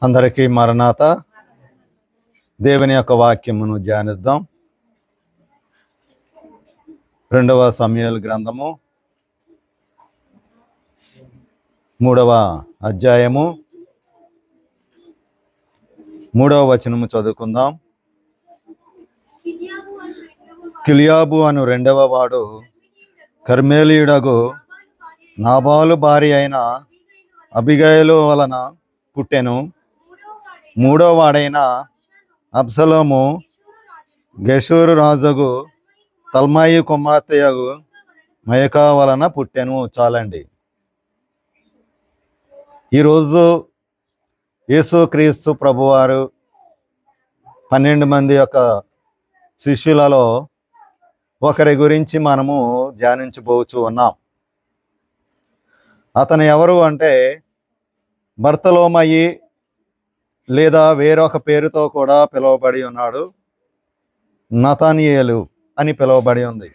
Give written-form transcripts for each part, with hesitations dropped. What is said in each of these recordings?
అందరికీ మరణాత. దేవుని యొక్క వాక్యమును ధ్యానిద్దాం. 2వ సమూయేలు గ్రంథము 3వ అధ్యాయము 3వ వచనము చదువుకుందాం. కిలియాబు అను రెండవ వాడు కర్మేలీయుడగు నాబాలు భార్య అయిన అబిగయలు వలన పుట్టెను. మూడో వాడైన అబ్సలోము గెషూరు రాజుగు తల్మాయి కుమార్తెయగు మయకా వలన పుట్టెను. చాలండి. ఈరోజు యేసుక్రీస్తు ప్రభువారు 12 మంది యొక్క శిష్యులలో ఒకరి గురించి మనము ధ్యానించబోచు ఉన్నాం. అతను ఎవరు అంటే బర్తలోమయి, లేదా వేరొక పేరుతో కూడా పిలువబడి ఉన్నాడు. నతానియేలు అని పిలువబడి ఉంది.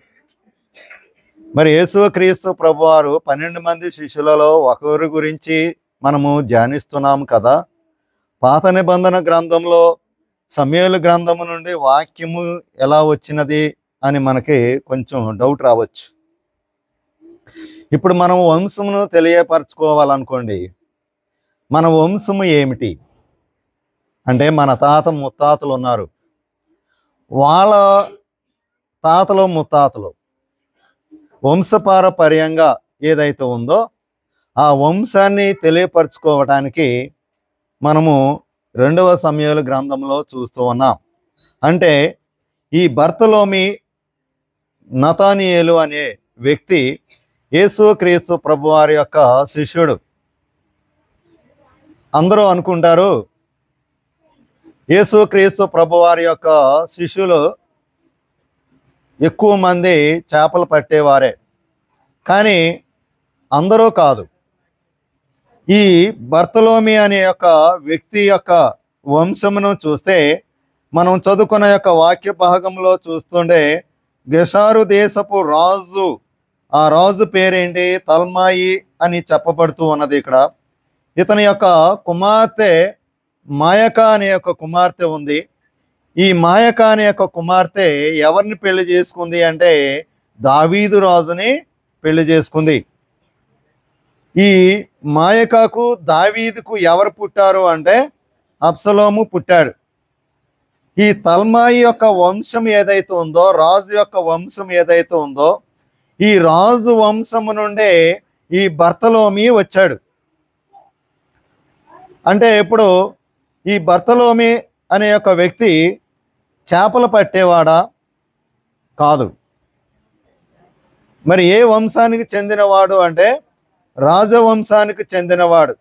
మరి యేసుక్రీస్తు ప్రభువారు 12 మంది శిష్యులలో ఒకరి గురించి మనము ధ్యానిస్తున్నాం కదా. పాత నిబంధన గ్రంథంలో సమూయేలు గ్రంథము నుండి వాక్యము ఎలా వచ్చినది అని మనకి కొంచెం డౌట్ రావచ్చు. ఇప్పుడు మనం వంశమును తెలియపరచుకోవాలనుకోండి. మన వంశము ఏమిటి అంటే, మన తాత ముత్తాతలు ఉన్నారు, వాళ్ళ తాతలు ముత్తాతలు వంశపారపర్యంగా ఏదైతే ఉందో ఆ వంశాన్ని తెలియపరచుకోవటానికి మనము 2వ సమూయేలు గ్రంథంలో చూస్తూ ఉన్నాం. అంటే ఈ బర్తలోమి నతానియేలు అనే వ్యక్తి యేసుక్రీస్తు ప్రభువారి యొక్క శిష్యుడు. అందరూ అనుకుంటారు యేసుక్రీస్తు ప్రభువారి యొక్క శిష్యులు ఎక్కువ మంది చేపలు పట్టేవారే, కానీ అందరూ కాదు. ఈ బర్తలోమి అనే యొక్క వ్యక్తి యొక్క వంశమును చూస్తే, మనం చదువుకున్న యొక్క వాక్య భాగంలో చూస్తుండే గెషారు దేశపు రాజు, ఆ రాజు పేరేంటి? తల్మాయి అని చెప్పబడుతూ ఉన్నది. ఇక్కడ ఇతని యొక్క కుమార్తె మాయకా అనే యొక్క కుమార్తె ఉంది. ఈ మాయకా అనే యొక్క కుమార్తె ఎవరిని పెళ్లి చేసుకుంది అంటే దావీదు రాజుని పెళ్లి చేసుకుంది. ఈ మాయకాకు దావీదుకు ఎవరు పుట్టారు అంటే అబ్సలోము పుట్టాడు. ఈ తల్మాయి యొక్క వంశం ఏదైతే ఉందో, రాజు యొక్క వంశం ఏదైతే ఉందో, ఈ రాజు వంశము నుండే ఈ బర్తలోమి వచ్చాడు. అంటే ఇప్పుడు ఈ బర్తలోమి అనే యొక్క వ్యక్తి చేపలు పట్టేవాడా? కాదు. మరి ఏ వంశానికి చెందినవాడు అంటే రాజవంశానికి చెందినవాడు,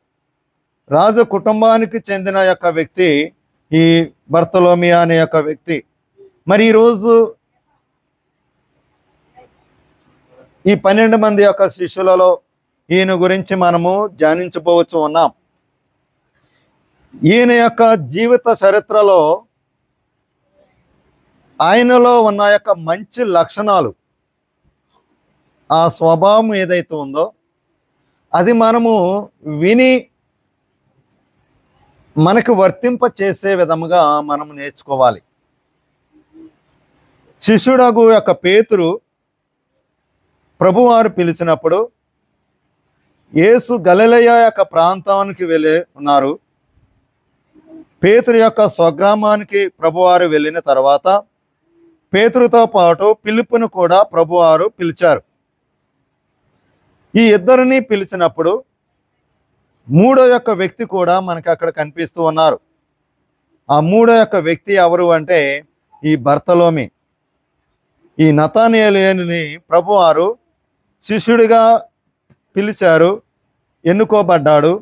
రాజ కుటుంబానికి చెందిన యొక్క వ్యక్తి ఈ బర్తలోమి అనే యొక్క వ్యక్తి. మరి ఈరోజు ఈ 12 మంది యొక్క శిష్యులలో ఈయన గురించి మనము ధ్యానించబోచు ఉన్నాం. ఈయన యొక్క జీవిత చరిత్రలో ఆయనలో ఉన్న యొక్క మంచి లక్షణాలు, ఆ స్వభావం ఏదైతే ఉందో అది మనము విని మనకు వర్తింప చేసే విధముగా మనము నేర్చుకోవాలి. శిష్యుడగు యొక్క పేతురు ప్రభువారు పిలిచినప్పుడు యేసు గలిలయ యొక్క ప్రాంతానికి వెళ్ళి ఉన్నారు. పేతురు యొక్క స్వగ్రామానికి ప్రభువారు వెళ్ళిన తర్వాత పేతురుతో పాటు ఫిలిప్పును కూడా ప్రభువారు పిలిచారు. ఈ ఇద్దరిని పిలిచినప్పుడు మూడో యొక్క వ్యక్తి కూడా మనకి అక్కడ కనిపిస్తూ ఉన్నారు. ఆ మూడో యొక్క వ్యక్తి ఎవరు అంటే ఈ బర్తలోమి. ఈ నతానియేలుని ప్రభువారు శిష్యుడిగా పిలిచారు, ఎన్నుకోబడ్డాడు.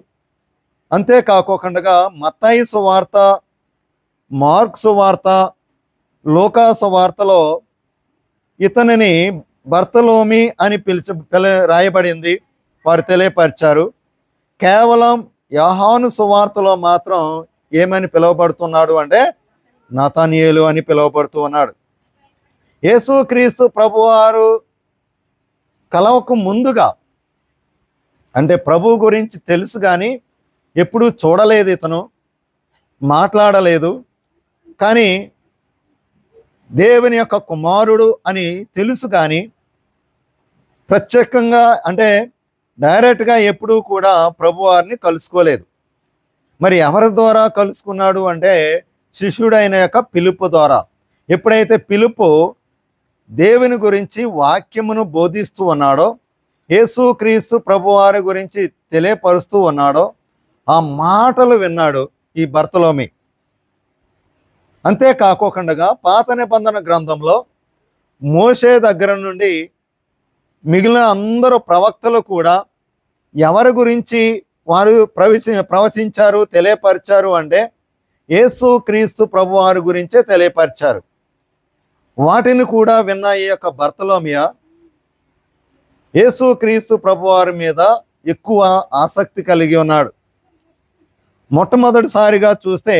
అంతేకాకుండా మత్తయి సువార్త, మార్కు సువార్త, లూకా సువార్తలో ఇతనిని బర్తలోమి అని రాయబడింది, వారు తెలియపరిచారు. కేవలం యోహాను సువార్తలో మాత్రం ఏమని పిలువబడుతున్నాడు అంటే నతానియేలు అని పిలువబడుతూ ఉన్నాడు. యేసుక్రీస్తు ప్రభువారు కలవకు ముందుగా, అంటే ప్రభు గురించి తెలుసు కానీ ఎప్పుడూ చూడలేదు ఇతను. మాట్లాడలేదు. కానీ దేవుని యొక్క కుమారుడు అని తెలుసు, కానీ ప్రత్యేకంగా అంటే డైరెక్ట్గా ఎప్పుడూ కూడా ప్రభువారిని కలుసుకోలేదు. మరి ఎవరి ద్వారా కలుసుకున్నాడు అంటే శిష్యుడైన యొక్క పిలుపు ద్వారా. ఎప్పుడైతే పిలుపు దేవుని గురించి వాక్యమును బోధిస్తూ ఉన్నాడో, యేసుక్రీస్తు ప్రభువారి గురించి తెలియపరుస్తూ ఉన్నాడో, ఆ మాటలు విన్నాడు ఈ బర్తలోమి. అంతేకాకుండా పాత నిబంధన గ్రంథంలో మోషే దగ్గర నుండి మిగిలిన అందరూ ప్రవక్తలు కూడా ఎవరి గురించి వారు ప్రవచించారు, తెలియపరిచారు అంటే యేసుక్రీస్తు ప్రభువారి గురించే తెలియపరిచారు. వాటిని కూడా విన్న ఈ యొక్క బర్తలోమియా యేసుక్రీస్తు ప్రభువారి మీద ఎక్కువ ఆసక్తి కలిగి ఉన్నాడు. మొట్టమొదటిసారిగా చూస్తే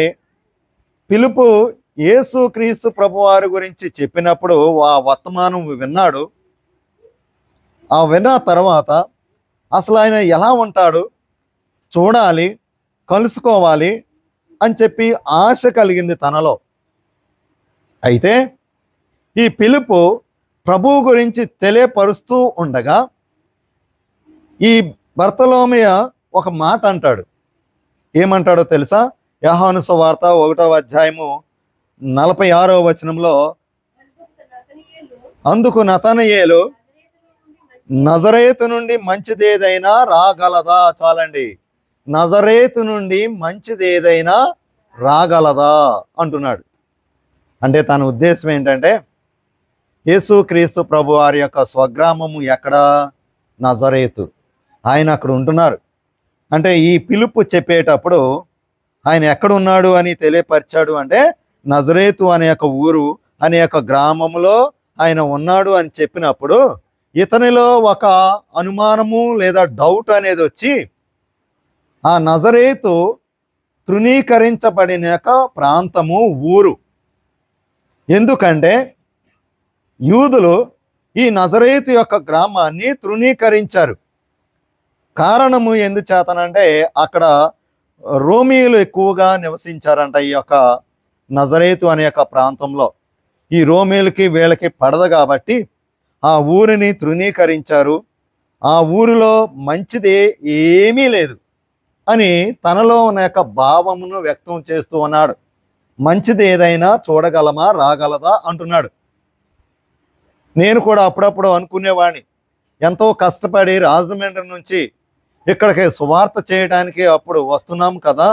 పిలుపు యేసుక్రీస్తు ప్రభువారి గురించి చెప్పినప్పుడు ఆ వర్తమానం విన్నాడు. ఆ విన్న తర్వాత అసలు ఆయన ఎలా ఉంటాడు చూడాలి, కలుసుకోవాలి అని చెప్పి ఆశ కలిగింది తనలో. అయితే ఈ పిలుపు ప్రభువు గురించి తెలియపరుస్తూ ఉండగా ఈ బర్తలోమియ ఒక మాట అంటాడు. ఏమంటాడో తెలుసా? యోహాను సువార్త 1వ అధ్యాయము 46వ వచనంలో, అందుకు నతనయేలు, నజరేతు నుండి మంచిదేదైనా రాగలదా? చాలండి, నజరేతు నుండి మంచిదేదైనా రాగలదా అంటున్నాడు. అంటే తన ఉద్దేశం ఏంటంటే యేసుక్రీస్తు ప్రభు వారి యొక్క స్వగ్రామము ఎక్కడ? నజరేతు. ఆయన అక్కడ ఉంటున్నారు. అంటే ఈ పిలుపు చెప్పేటప్పుడు ఆయన ఎక్కడున్నాడు అని తెలియపరిచాడు. అంటే నజరేతు అనే యొక్క ఊరు, అనే యొక్క గ్రామంలో ఆయన ఉన్నాడు అని చెప్పినప్పుడు ఇతనిలో ఒక అనుమానము లేదా డౌట్ అనేది వచ్చి, ఆ నజరేతు తృణీకరించబడిన యొక్క ప్రాంతము, ఊరు. ఎందుకంటే యూదులు ఈ నజరేతు యొక్క గ్రామాన్ని తృణీకరించారు. కారణము ఎందుచేతనంటే అక్కడ రోమీయులు ఎక్కువగా నివసించారంట ఈ యొక్క నజరేతు అనే యొక్క ప్రాంతంలో. ఈ రోమీయులకి వీళ్ళకి పడదు కాబట్టి ఆ ఊరిని తృణీకరించారు. ఆ ఊరిలో మంచిది ఏమీ లేదు అని తనలో ఉన్న యొక్క భావమును వ్యక్తం చేస్తూ ఉన్నాడు. మంచిది ఏదైనా చూడగలమా, రాగలదా అంటున్నాడు. నేను కూడా అప్పుడప్పుడు అనుకునేవాడిని, ఎంతో కష్టపడి రాజమండ్రి నుంచి ఇక్కడికి సువార్త చేయడానికి అప్పుడు వస్తున్నాం కదా,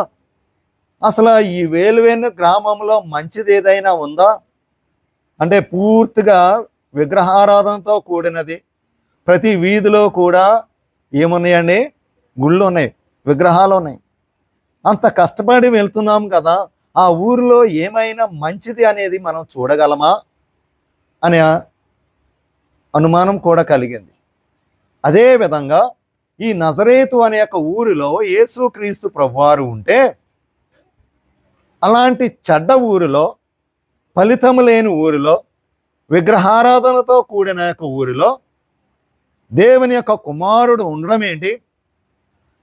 అసలు ఈ వేలువేలు గ్రామంలో మంచిది ఏదైనా ఉందా అంటే పూర్తిగా విగ్రహారాధనతో కూడినది. ప్రతి వీధిలో కూడా ఏమున్నాయండి? గుళ్ళు ఉన్నాయి, విగ్రహాలు ఉన్నాయి. అంత కష్టపడి వెళ్తున్నాం కదా, ఆ ఊరిలో ఏమైనా మంచిది అనేది మనం చూడగలమా అనే అనుమానం కూడా కలిగింది. అదేవిధంగా ఈ నజరేతు అనే యొక్క ఊరిలో యేసుక్రీస్తు ప్రభువారు ఉంటే, అలాంటి చెడ్డ ఊరిలో, ఫలితము లేని ఊరిలో, విగ్రహారాధనతో కూడిన యొక్క ఊరిలో దేవుని యొక్క కుమారుడు ఉండడం ఏంటి?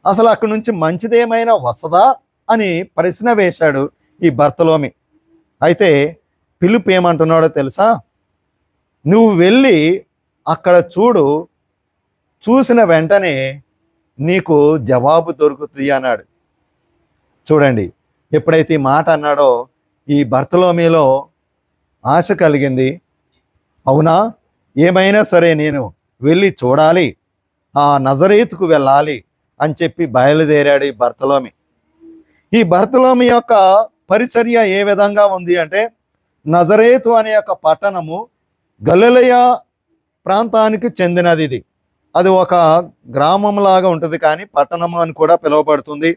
అసలు అక్కడి నుంచి మంచిదేమైనా వస్తుందా అని ప్రశ్న వేశాడు ఈ బర్తలోమి. అయితే పిలుపు ఏమంటున్నాడో తెలుసా? నువ్వు వెళ్ళి అక్కడ చూడు, చూసిన వెంటనే నీకు జవాబు దొరుకుతుంది అన్నాడు. చూడండి, ఎప్పుడైతే ఈ మాట అన్నాడో ఈ బర్తలోమిలో ఆశ కలిగింది. అవునా, ఏమైనా సరే నేను వెళ్ళి చూడాలి, ఆ నజరేతుకు వెళ్ళాలి అని చెప్పి బయలుదేరాడు ఈ బర్తలోమి. ఈ బర్తలోమి యొక్క పరిచర్య ఏ విధంగా ఉంది అంటే, నజరేతు అనే యొక్క పట్టణము గలిలయ ప్రాంతానికి చెందినది. ఇది అది ఒక గ్రామంలాగా ఉంటుంది, కానీ పట్టణము అని కూడా పిలువబడుతుంది.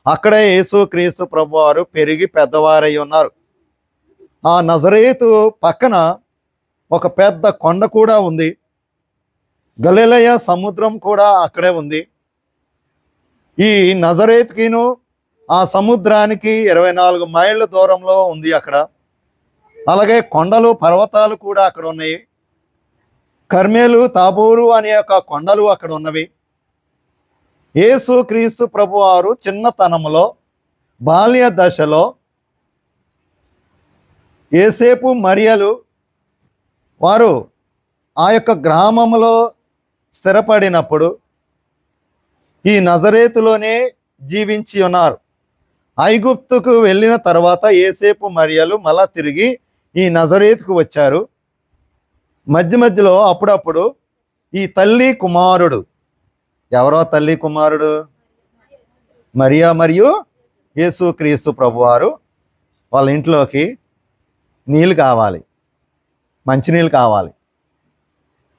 అక్కడే యేసుక్రీస్తు ప్రభువారు పెరిగి పెద్దవారై ఉన్నారు. ఆ నజరేతు పక్కన ఒక పెద్ద కొండ కూడా ఉంది. గలిలయ సముద్రం కూడా అక్కడే ఉంది. ఈ నజరేతుకిను ఆ సముద్రానికి 24 మైళ్ళ దూరంలో ఉంది అక్కడ. అలాగే కొండలు, పర్వతాలు కూడా అక్కడ ఉన్నాయి. కర్మేలు, తాబోరు అనే యొక్క కొండలు అక్కడ ఉన్నవి. యేసుక్రీస్తు ప్రభువారు చిన్నతనంలో, బాల్య దశలో యేసేపు మరియలు వారు ఆ యొక్క గ్రామంలో స్థిరపడినప్పుడు ఈ నజరేతులోనే జీవించి ఉన్నారు. ఐగుప్తుకు వెళ్ళిన తర్వాత యేసేపు మరియలు మళ్ళా తిరిగి ఈ నజరేతుకు వచ్చారు. మధ్య మధ్యలో అప్పుడప్పుడు ఈ తల్లి కుమారుడు, ఎవరో తల్లి కుమారుడు, మరియా మరియు యేసుక్రీస్తు ప్రభువారు వాళ్ళ ఇంట్లోకి నీళ్ళు కావాలి, మంచినీళ్ళు కావాలి.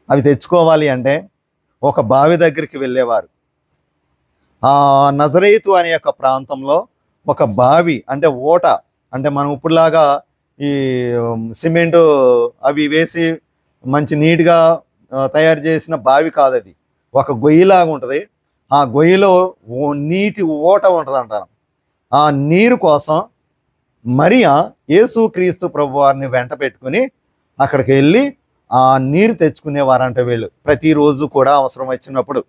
అవి తెచ్చుకోవాలి అంటే ఒక బావి దగ్గరికి వెళ్ళేవారు. ఆ నజరేతు అనే యొక్క ప్రాంతంలో ఒక బావి అంటే ఓట, అంటే మనం ఇప్పుడులాగా ఈ సిమెంటు అవి వేసి మంచి నీట్గా తయారు చేసిన బావి కాదు, అది ఒక గొయ్యిలాగా ఉంటుంది. ఆ గొయ్యిలో నీటి ఓట ఉంటుంది అంటారు. ఆ నీరు కోసం మరియా యేసుక్రీస్తు ప్రభువారిని వెంట పెట్టుకుని అక్కడికి వెళ్ళి ఆ నీరు తెచ్చుకునేవారంట వీళ్ళు ప్రతిరోజు కూడా అవసరం వచ్చినప్పుడు.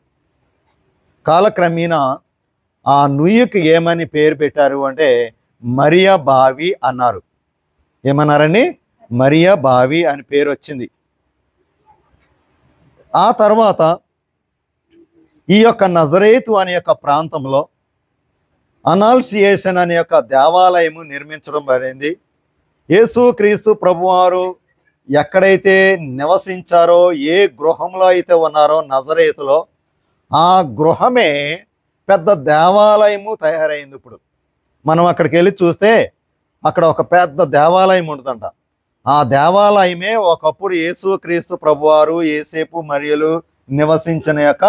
కాలక్రమేణా ఆ నుయ్యకి ఏమని పేరు పెట్టారు అంటే మరియా బావి అన్నారు. ఏమన్నారండి? మరియా బావి అని పేరు వచ్చింది. ఆ తర్వాత ఈ యొక్క నజరేతు అనే యొక్క ప్రాంతంలో అనాల్సియేషన్ అనే యొక్క దేవాలయము నిర్మించడం జరిగింది. యేసుక్రీస్తు ప్రభువారు ఎక్కడైతే నివసించారో, ఏ గృహంలో అయితే ఉన్నారో నజరేతులో, ఆ గృహమే పెద్ద దేవాలయము తయారైంది. ఇప్పుడు మనం అక్కడికి వెళ్ళి చూస్తే అక్కడ ఒక పెద్ద దేవాలయం ఉంటుందంట. ఆ దేవాలయమే ఒకప్పుడు యేసుక్రీస్తు ప్రభువారు యేసేపు మరియలు నివసించిన యొక్క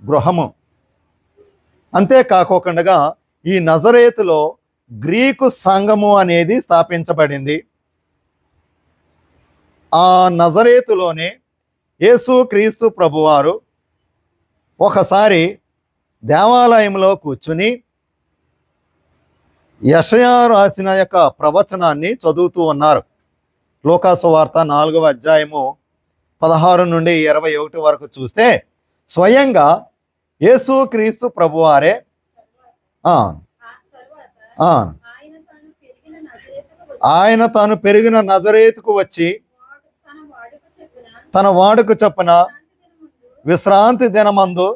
గృహము. అంతేకాకుండా ఈ నజరేతులో గ్రీకు సంఘము అనేది స్థాపించబడింది. ఆ నజరేతులోనే యేసుక్రీస్తు ప్రభువారు ఒకసారి దేవాలయంలో కూర్చుని యెషయా రాసిన యొక్క ప్రవచనాన్ని చదువుతూ ఉన్నారు. లూకాసు వార్త 4వ అధ్యాయము 16 నుండి 21 వరకు చూస్తే స్వయంగా యేసుక్రీస్తు ప్రభువారే ఆయన తాను పెరిగిన నజరేతుకు వచ్చి తన వాడుకు చొప్పున విశ్రాంతి దినమందు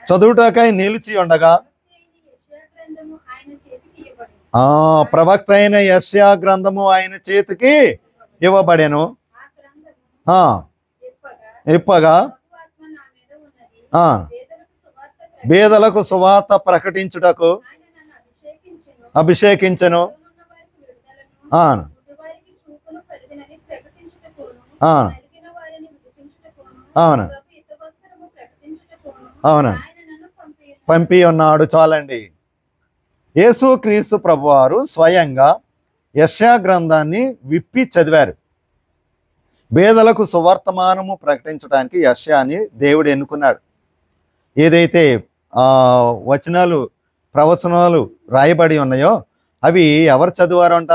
చదువుటకై నిలిచి ఉండగా ప్రవక్త అయిన యెషయా గ్రంథము ఆయన చేతికి ఇవ్వబడెను. ఇప్పగా బేదలకు సువార్త ప్రకటించుటకు అభిషేకించెను. అవును, అవును, పంపి ఉన్నాడు. చాలండి. యేసుక్రీస్తు ప్రభువారు స్వయంగా యెషయా గ్రంథాన్ని విప్పి చదివారు. బేదలకు సువర్తమానము ప్రకటించడానికి యెషయాని దేవుడు ఎన్నుకున్నాడు. ఏదైతే వచనాలు ప్రవచనాలు రాయబడి ఉన్నాయో అవి ఎవరు చదివారు అంట?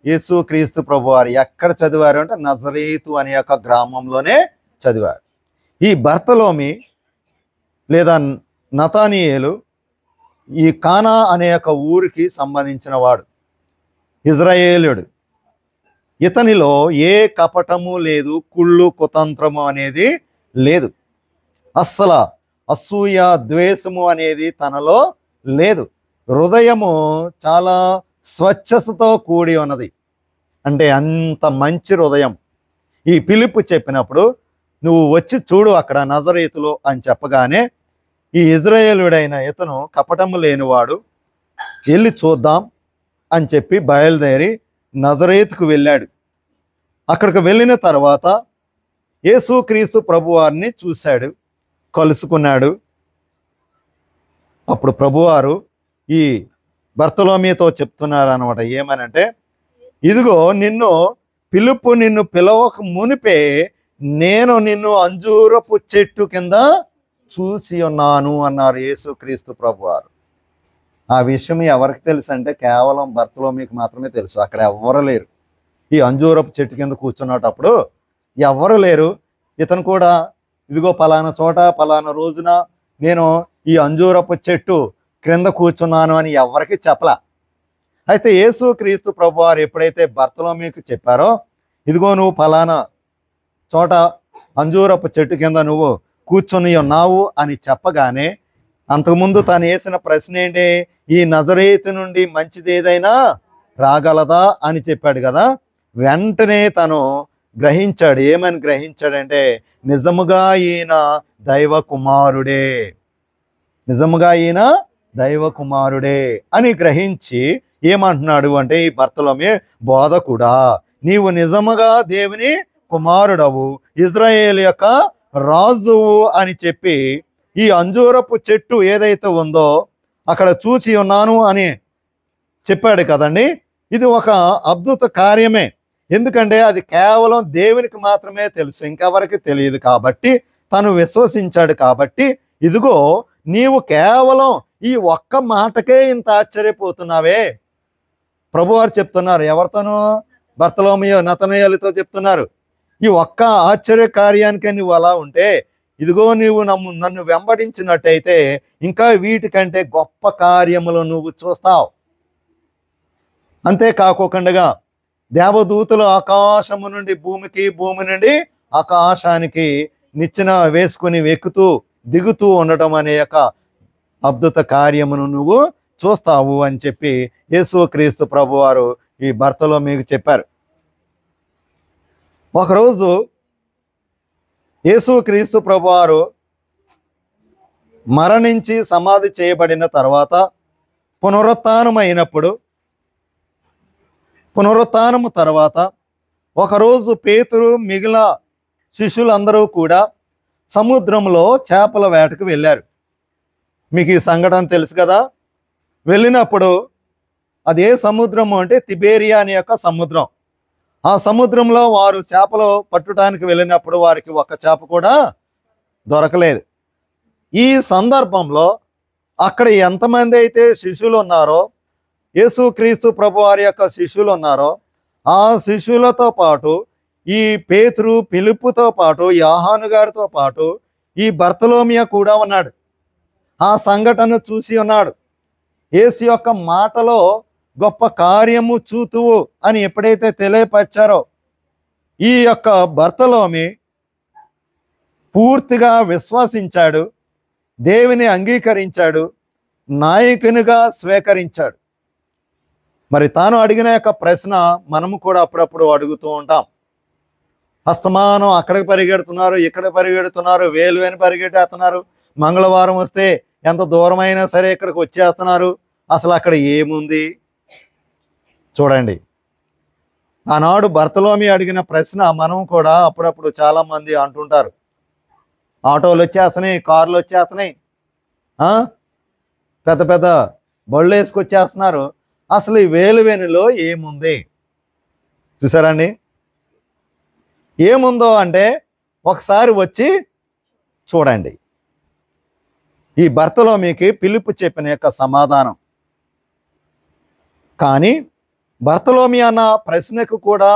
యేసుక్రీస్తు ప్రభువారు. ఎక్కడ చదివారు అంటే నజరేతు అనే యొక్క గ్రామంలోనే చదివారు. ఈ బర్తలోమి లేదా నతానియేలు ఈ కానా అనే యొక్క ఊరికి సంబంధించిన వాడు, ఇజ్రాయేలుడు. ఇతనిలో ఏ కపటము లేదు, కుళ్ళు కుతంత్రము అనేది లేదు. అస్సలు అసూయ ద్వేషము అనేది తనలో లేదు. హృదయము చాలా స్వచ్ఛతతో కూడి ఉన్నది. అంటే అంత మంచి హృదయం. ఈ ఫిలిప్పు చెప్పినప్పుడు నువ్వు వచ్చి చూడు అక్కడ నజరేతులో అని చెప్పగానే ఈ ఇజ్రాయేలుడైన ఇతను కపటము లేనివాడు, వెళ్ళి చూద్దాం అని చెప్పి బయలుదేరి నజరేతుకు వెళ్ళాడు. అక్కడికి వెళ్ళిన తర్వాత యేసుక్రీస్తు ప్రభువారిని చూశాడు, కలుసుకున్నాడు. అప్పుడు ప్రభువారు ఈ బర్తలోమీతో చెప్తున్నారు అనమాట. ఏమనంటే, ఇదిగో ఫిలిప్పు నిన్ను పిలవక మునిపే నేను నిన్ను అంజూరపు చెట్టు కింద చూసి ఉన్నాను అన్నారు యేసుక్రీస్తు ప్రభువారు. ఆ విషయం ఎవరికి తెలుసు అంటే కేవలం బర్తలోమీకి మాత్రమే తెలుసు. అక్కడ ఎవ్వరు లేరు. ఈ అంజూరపు చెట్టు కింద కూర్చున్నప్పుడు ఎవ్వరు లేరు. ఇతను కూడా ఇదిగో పలానా చోట పలానా రోజున నేను ఈ అంజూరపు చెట్టు క్రింద కూర్చున్నాను అని ఎవరికి చెప్పలా. అయితే యేసుక్రీస్తు ప్రభువారు ఎప్పుడైతే బర్తలోమీయుకు చెప్పారో, ఇదిగో నువ్వు ఫలానా చోట అంజూరపు చెట్టు కింద నువ్వు కూర్చొని ఉన్నావు అని చెప్పగానే, అంతకుముందు తను వేసిన ప్రశ్న ఏంటి? ఈ నజరేతు నుండి మంచిది ఏదైనా రాగలదా అని చెప్పాడు కదా. వెంటనే తను గ్రహించాడు. ఏమని గ్రహించాడంటే, నిజముగా ఈయన దైవ కుమారుడే, నిజముగా ఈయన దైవ కుమారుడే అని గ్రహించి ఏమంటున్నాడు అంటే, ఈ బర్తలోమే, బోధకుడా, నీవు నిజముగా దేవుని కుమారుడవు, ఇజ్రాయేల్ యొక్క రాజువు అని చెప్పి, ఈ అంజూరపు చెట్టు ఏదైతే ఉందో అక్కడ చూసి ఉన్నాను అని చెప్పాడు కదండి. ఇది ఒక అద్భుత కార్యమే. ఎందుకంటే అది కేవలం దేవునికి మాత్రమే తెలుసు, ఇంకెవరికి తెలియదు. కాబట్టి తను విశ్వసించాడు. కాబట్టి ఇదిగో నీవు కేవలం ఈ ఒక్క మాటకే ఇంత ఆశ్చర్యపోతున్నావే. ప్రభువారు చెప్తున్నారు. ఎవరితోనూ? బర్తలోమీయు నతనయేలుతో చెప్తున్నారు. ఈ ఒక్క ఆశ్చర్య కార్యానికే నువ్వు అలా ఉంటే, ఇదిగో నీవు నన్ను వెంబడించినట్టయితే ఇంకా వీటికంటే గొప్ప కార్యములు నువ్వు చూస్తావు. అంతేకాకుండా దేవదూతలు ఆకాశము నుండి భూమికి, భూమి నుండి ఆకాశానికి నిచ్చెన వేసుకుని ఎక్కుతూ దిగుతూ ఉండటం అనే యొక్క అద్భుత కార్యమును నువ్వు చూస్తావు అని చెప్పి యేసుక్రీస్తు ప్రభువారు ఈ బర్తలోమీయుకు చెప్పారు. ఒకరోజు యేసుక్రీస్తు ప్రభువారు మరణించి సమాధి చేయబడిన తర్వాత పునరుత్థానము తర్వాత ఒకరోజు పేతురు మిగిలిన శిష్యులందరూ కూడా సముద్రంలో చేపల వేటకు వెళ్ళారు. మీకు ఈ సంఘటన తెలుసు కదా. వెళ్ళినప్పుడు అదే సముద్రము అంటే తిబేరియా అనే యొక్క సముద్రం. ఆ సముద్రంలో వారు చేపలు పట్టడానికి వెళ్ళినప్పుడు వారికి ఒక్క చేప కూడా దొరకలేదు. ఈ సందర్భంలో అక్కడ ఎంతమంది అయితే శిష్యులు ఉన్నారో, యేసుక్రీస్తు ప్రభువారి యొక్క శిష్యులు ఉన్నారో, ఆ శిష్యులతో పాటు ఈ పేతురు, ఫిలిప్పుతో పాటు యోహాను గారితో పాటు ఈ బర్తలోమీయు కూడా ఉన్నాడు. ఆ సంఘటన చూసి ఉన్నాడు. యేసు యొక్క మాటలో గొప్ప కార్యము చూతువు అని ఎప్పుడైతే తెలియపరిచారో, ఈ యొక్క బర్తలోమీయు పూర్తిగా విశ్వసించాడు, దేవుని అంగీకరించాడు, నాయకునిగా స్వీకరించాడు. మరి తాను అడిగిన యొక్క ప్రశ్న మనము కూడా అప్పుడప్పుడు అడుగుతూ ఉంటాం. అస్తమానం అక్కడికి పరిగెడుతున్నారు, ఇక్కడ పరిగెడుతున్నారు, వేలు అని పరిగెట్టేస్తున్నారు. మంగళవారం వస్తే ఎంత దూరమైనా సరే ఇక్కడికి వచ్చేస్తున్నారు. అసలు అక్కడ ఏముంది చూడండి. ఆనాడు బర్తలోమీయు అడిగిన ప్రశ్న మనం కూడా అప్పుడప్పుడు చాలామంది అంటుంటారు. ఆటోలు వచ్చేస్తున్నాయి, కార్లు వచ్చేస్తున్నాయి, పెద్ద పెద్ద బళ్ళు వేసుకొచ్చేస్తున్నారు. అసలు ఈ వేలువెనులో ఏముంది చూసారండి? ఏముందో అంటే ఒకసారి వచ్చి చూడండి. ఈ బర్తలోమీయుకి ఫిలిప్పు చెప్పిన యొక్క సమాధానం. కానీ బర్తలోమీయు అన్న ప్రశ్నకు కూడా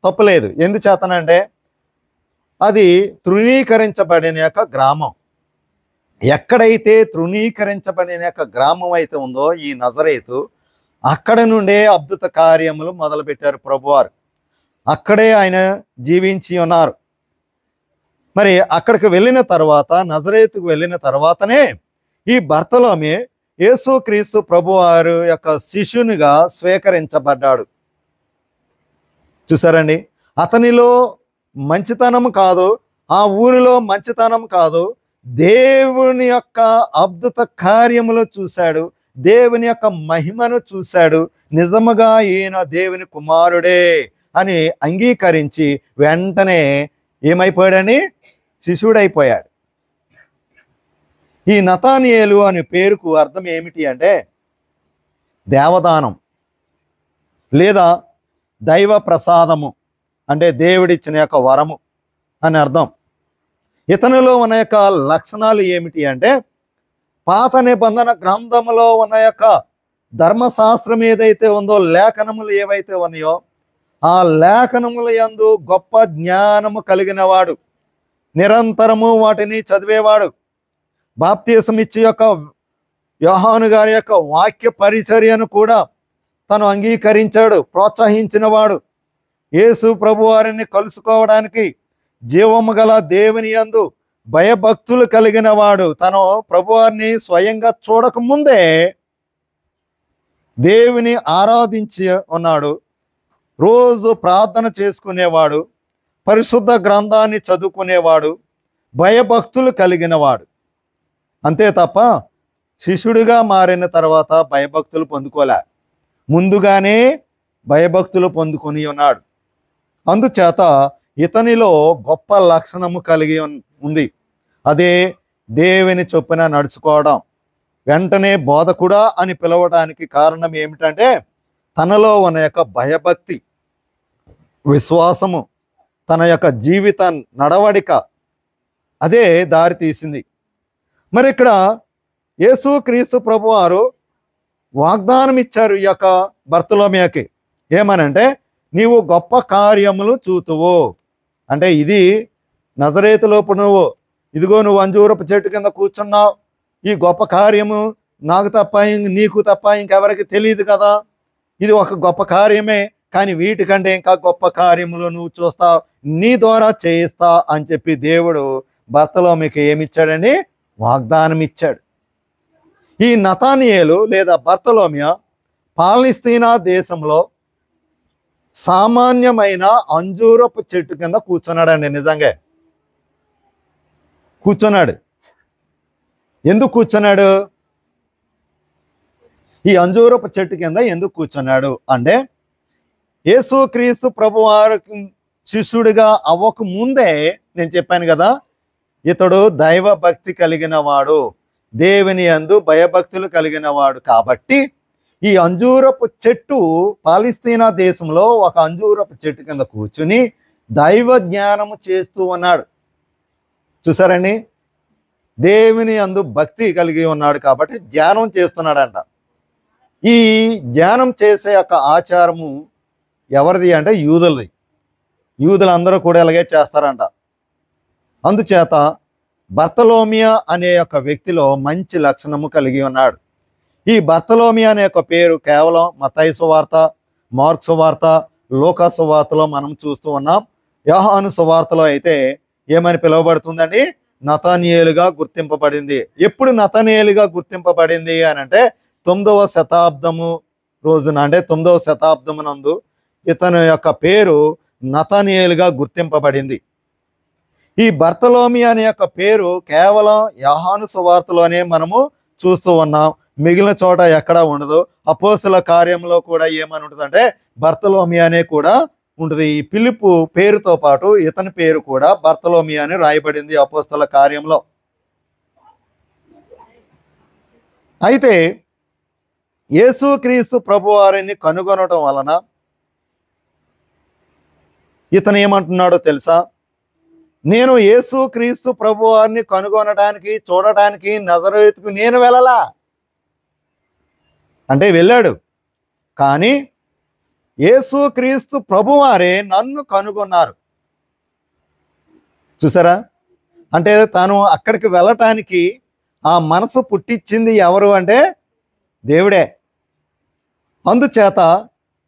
తప్పులేదు. ఎందుచేతనంటే అది తృణీకరించబడిన యొక్క గ్రామం. ఎక్కడైతే తృణీకరించబడిన యొక్క గ్రామం అయితే ఉందో ఈ నజరేతు, అక్కడ నుండే అద్భుత కార్యములు మొదలుపెట్టారు ప్రభువారు. అక్కడే ఆయన జీవించి ఉన్నారు. మరి అక్కడికి వెళ్ళిన తర్వాత, నజరేతుకు వెళ్ళిన తర్వాతనే ఈ బర్తలోమీయు యేసుక్రీస్తు ప్రభువారు యొక్క శిష్యునిగా స్వీకరించబడ్డాడు. చూసారండి? అతనిలో మంచితనం కాదు, ఆ ఊరిలో మంచితనం కాదు, దేవుని యొక్క అద్భుత కార్యములు చూశాడు, దేవుని యొక్క మహిమను చూశాడు. నిజముగా ఈయన దేవుని కుమారుడే అని అంగీకరించి వెంటనే ఏమైపోయాడని? శిష్యుడైపోయాడు. ఈ నతనయేలు అనే పేరుకు అర్థం ఏమిటి అంటే దేవదానం లేదా దైవ ప్రసాదము, అంటే దేవుడిచ్చిన యొక్క వరము అని అర్థం. ఇతనిలో ఉన్న యొక్క లక్షణాలు ఏమిటి అంటే, పాత నిబంధన గ్రంథములో ఉన్న యొక్క ధర్మశాస్త్రం ఏదైతే ఉందో, లేఖనములు ఏవైతే ఉన్నాయో, ఆ లేఖనముల యందు గొప్ప జ్ఞానము కలిగిన వాడు, నిరంతరము వాటిని చదివేవాడు, బాప్తిసం ఇచ్చి యొక్క యోహాను గారి యొక్క వాక్య పరిచర్యను కూడా తను అంగీకరించాడు, ప్రోత్సహించినవాడు. యేసు ప్రభువారిని కలుసుకోవడానికి జీవము గల దేవుని యందు భయభక్తులు కలిగిన వాడు. తను ప్రభువారిని స్వయంగా చూడకముందే దేవుని ఆరాధించి ఉన్నాడు. రోజు ప్రార్థన చేసుకునేవాడు, పరిశుద్ధ గ్రంథాన్ని చదువుకునేవాడు, భయభక్తులు కలిగినవాడు. అంతే తప్ప శిష్యుడిగా మారిన తర్వాత భయభక్తులు పొందుకోలే, ముందుగానే భయభక్తులు పొందుకొని ఉన్నాడు. అందుచేత ఇతనిలో గొప్ప లక్షణము కలిగి ఉంది. అదే దేవుని చొప్పున నడుచుకోవడం. వెంటనే బోధకుడా అని పిలవడానికి కారణం ఏమిటంటే తనలో ఉన్న యొక్క భయభక్తి, విశ్వాసము, తన యొక్క జీవిత నడవడిక అదే దారి తీసింది. మరి ఇక్కడ యేసుక్రీస్తు ప్రభువారు వాగ్దానం ఇచ్చారు ఈ యొక్క బర్తలోమేకి. ఏమనంటే నీవు గొప్ప కార్యములు చూతువు. అంటే ఇది నజరేతులోపు ఇదిగో నువ్వు అంజూరపు చెట్టు కింద కూర్చున్నావు, ఈ గొప్ప కార్యము నాకు తప్ప నీకు తప్ప ఇంకెవరికి తెలియదు కదా, ఇది ఒక గొప్ప కార్యమే, కానీ వీటికంటే ఇంకా గొప్ప కార్యములు నువ్వు చూస్తావు, నీ ద్వారా చేయిస్తా అని చెప్పి దేవుడు బర్తలోమేకి ఏమిచ్చాడని వాగ్దానం ఇచ్చాడు. ఈ నతానియేలు లేదా బర్తలోమియా పాలస్తీనా దేశంలో సామాన్యమైన అంజూరపు చెట్టు కింద కూర్చున్నాడండి. నిజంగా కూర్చున్నాడు. ఎందుకు కూర్చున్నాడు? ఈ అంజూరపు చెట్టు కింద ఎందుకు కూర్చున్నాడు అంటే యేసుక్రీస్తు ప్రభువారికి శిష్యుడిగా అవ్వక ముందే నేను చెప్పాను కదా, ఇతడు దైవ భక్తి కలిగిన వాడు, దేవుని యందు భయభక్తులు కలిగిన వాడు. కాబట్టి ఈ అంజూరపు చెట్టు పాలస్తీనా దేశంలో ఒక అంజూరపు చెట్టు కింద కూర్చుని దైవ జ్ఞానము చేస్తూ ఉన్నాడు. చూసారండి, దేవుని యందు భక్తి కలిగి ఉన్నాడు కాబట్టి ధ్యానం చేస్తున్నాడంట. ఈ ధ్యానం చేసే యొక్క ఆచారము ఎవరిది అంటే యూదులది. యూదులందరూ కూడా ఇలాగే చేస్తారంట. అందుచేత బర్తలోమియా అనే యొక్క వ్యక్తిలో మంచి లక్షణము కలిగి ఉన్నాడు. ఈ బర్తలోమియా అనే యొక్క పేరు కేవలం మత్తయి సువార్త, మార్కు సువార్త, లూకా సువార్తలో మనం చూస్తూ ఉన్నాం. యోహాను సువార్తలో అయితే ఏమని పిలువబడుతుందండి? నతానియేలుగా గుర్తింపబడింది. ఎప్పుడు నతానియేలుగా గుర్తింపబడింది అని అంటే 9వ శతాబ్దము రోజున, అంటే 9వ శతాబ్దమునందు ఇతని యొక్క పేరు నతానియేలుగా గుర్తింపబడింది. ఈ బర్తలోమియా అనే యొక్క పేరు కేవలం యోహాను సువార్తలోనే మనము చూస్తూ ఉన్నాం, మిగిలిన చోట ఎక్కడా ఉండదు. అపోస్తల కార్యంలో కూడా ఏమని ఉంటుందంటే బర్తలోమియా అనే కూడా ఉంటుంది. ఈ పిలుపు పేరుతో పాటు ఇతని పేరు కూడా బర్తలోమియా అని రాయబడింది అపోస్తల కార్యంలో. అయితే యేసుక్రీస్తు ప్రభువారిని కనుగొనటం వలన ఇతను ఏమంటున్నాడో తెలుసా? నేను యేసుక్రీస్తు ప్రభువారిని కనుగొనడానికి, చూడటానికి నజరేతుకు నేను వెళ్ళలా అంటే వెళ్ళాడు, కానీ యేసుక్రీస్తు ప్రభువారే నన్ను కనుగొన్నారు. చూసారా? అంటే తాను అక్కడికి వెళ్ళటానికి ఆ మనసు పుట్టించింది ఎవరు అంటే దేవుడే. అందుచేత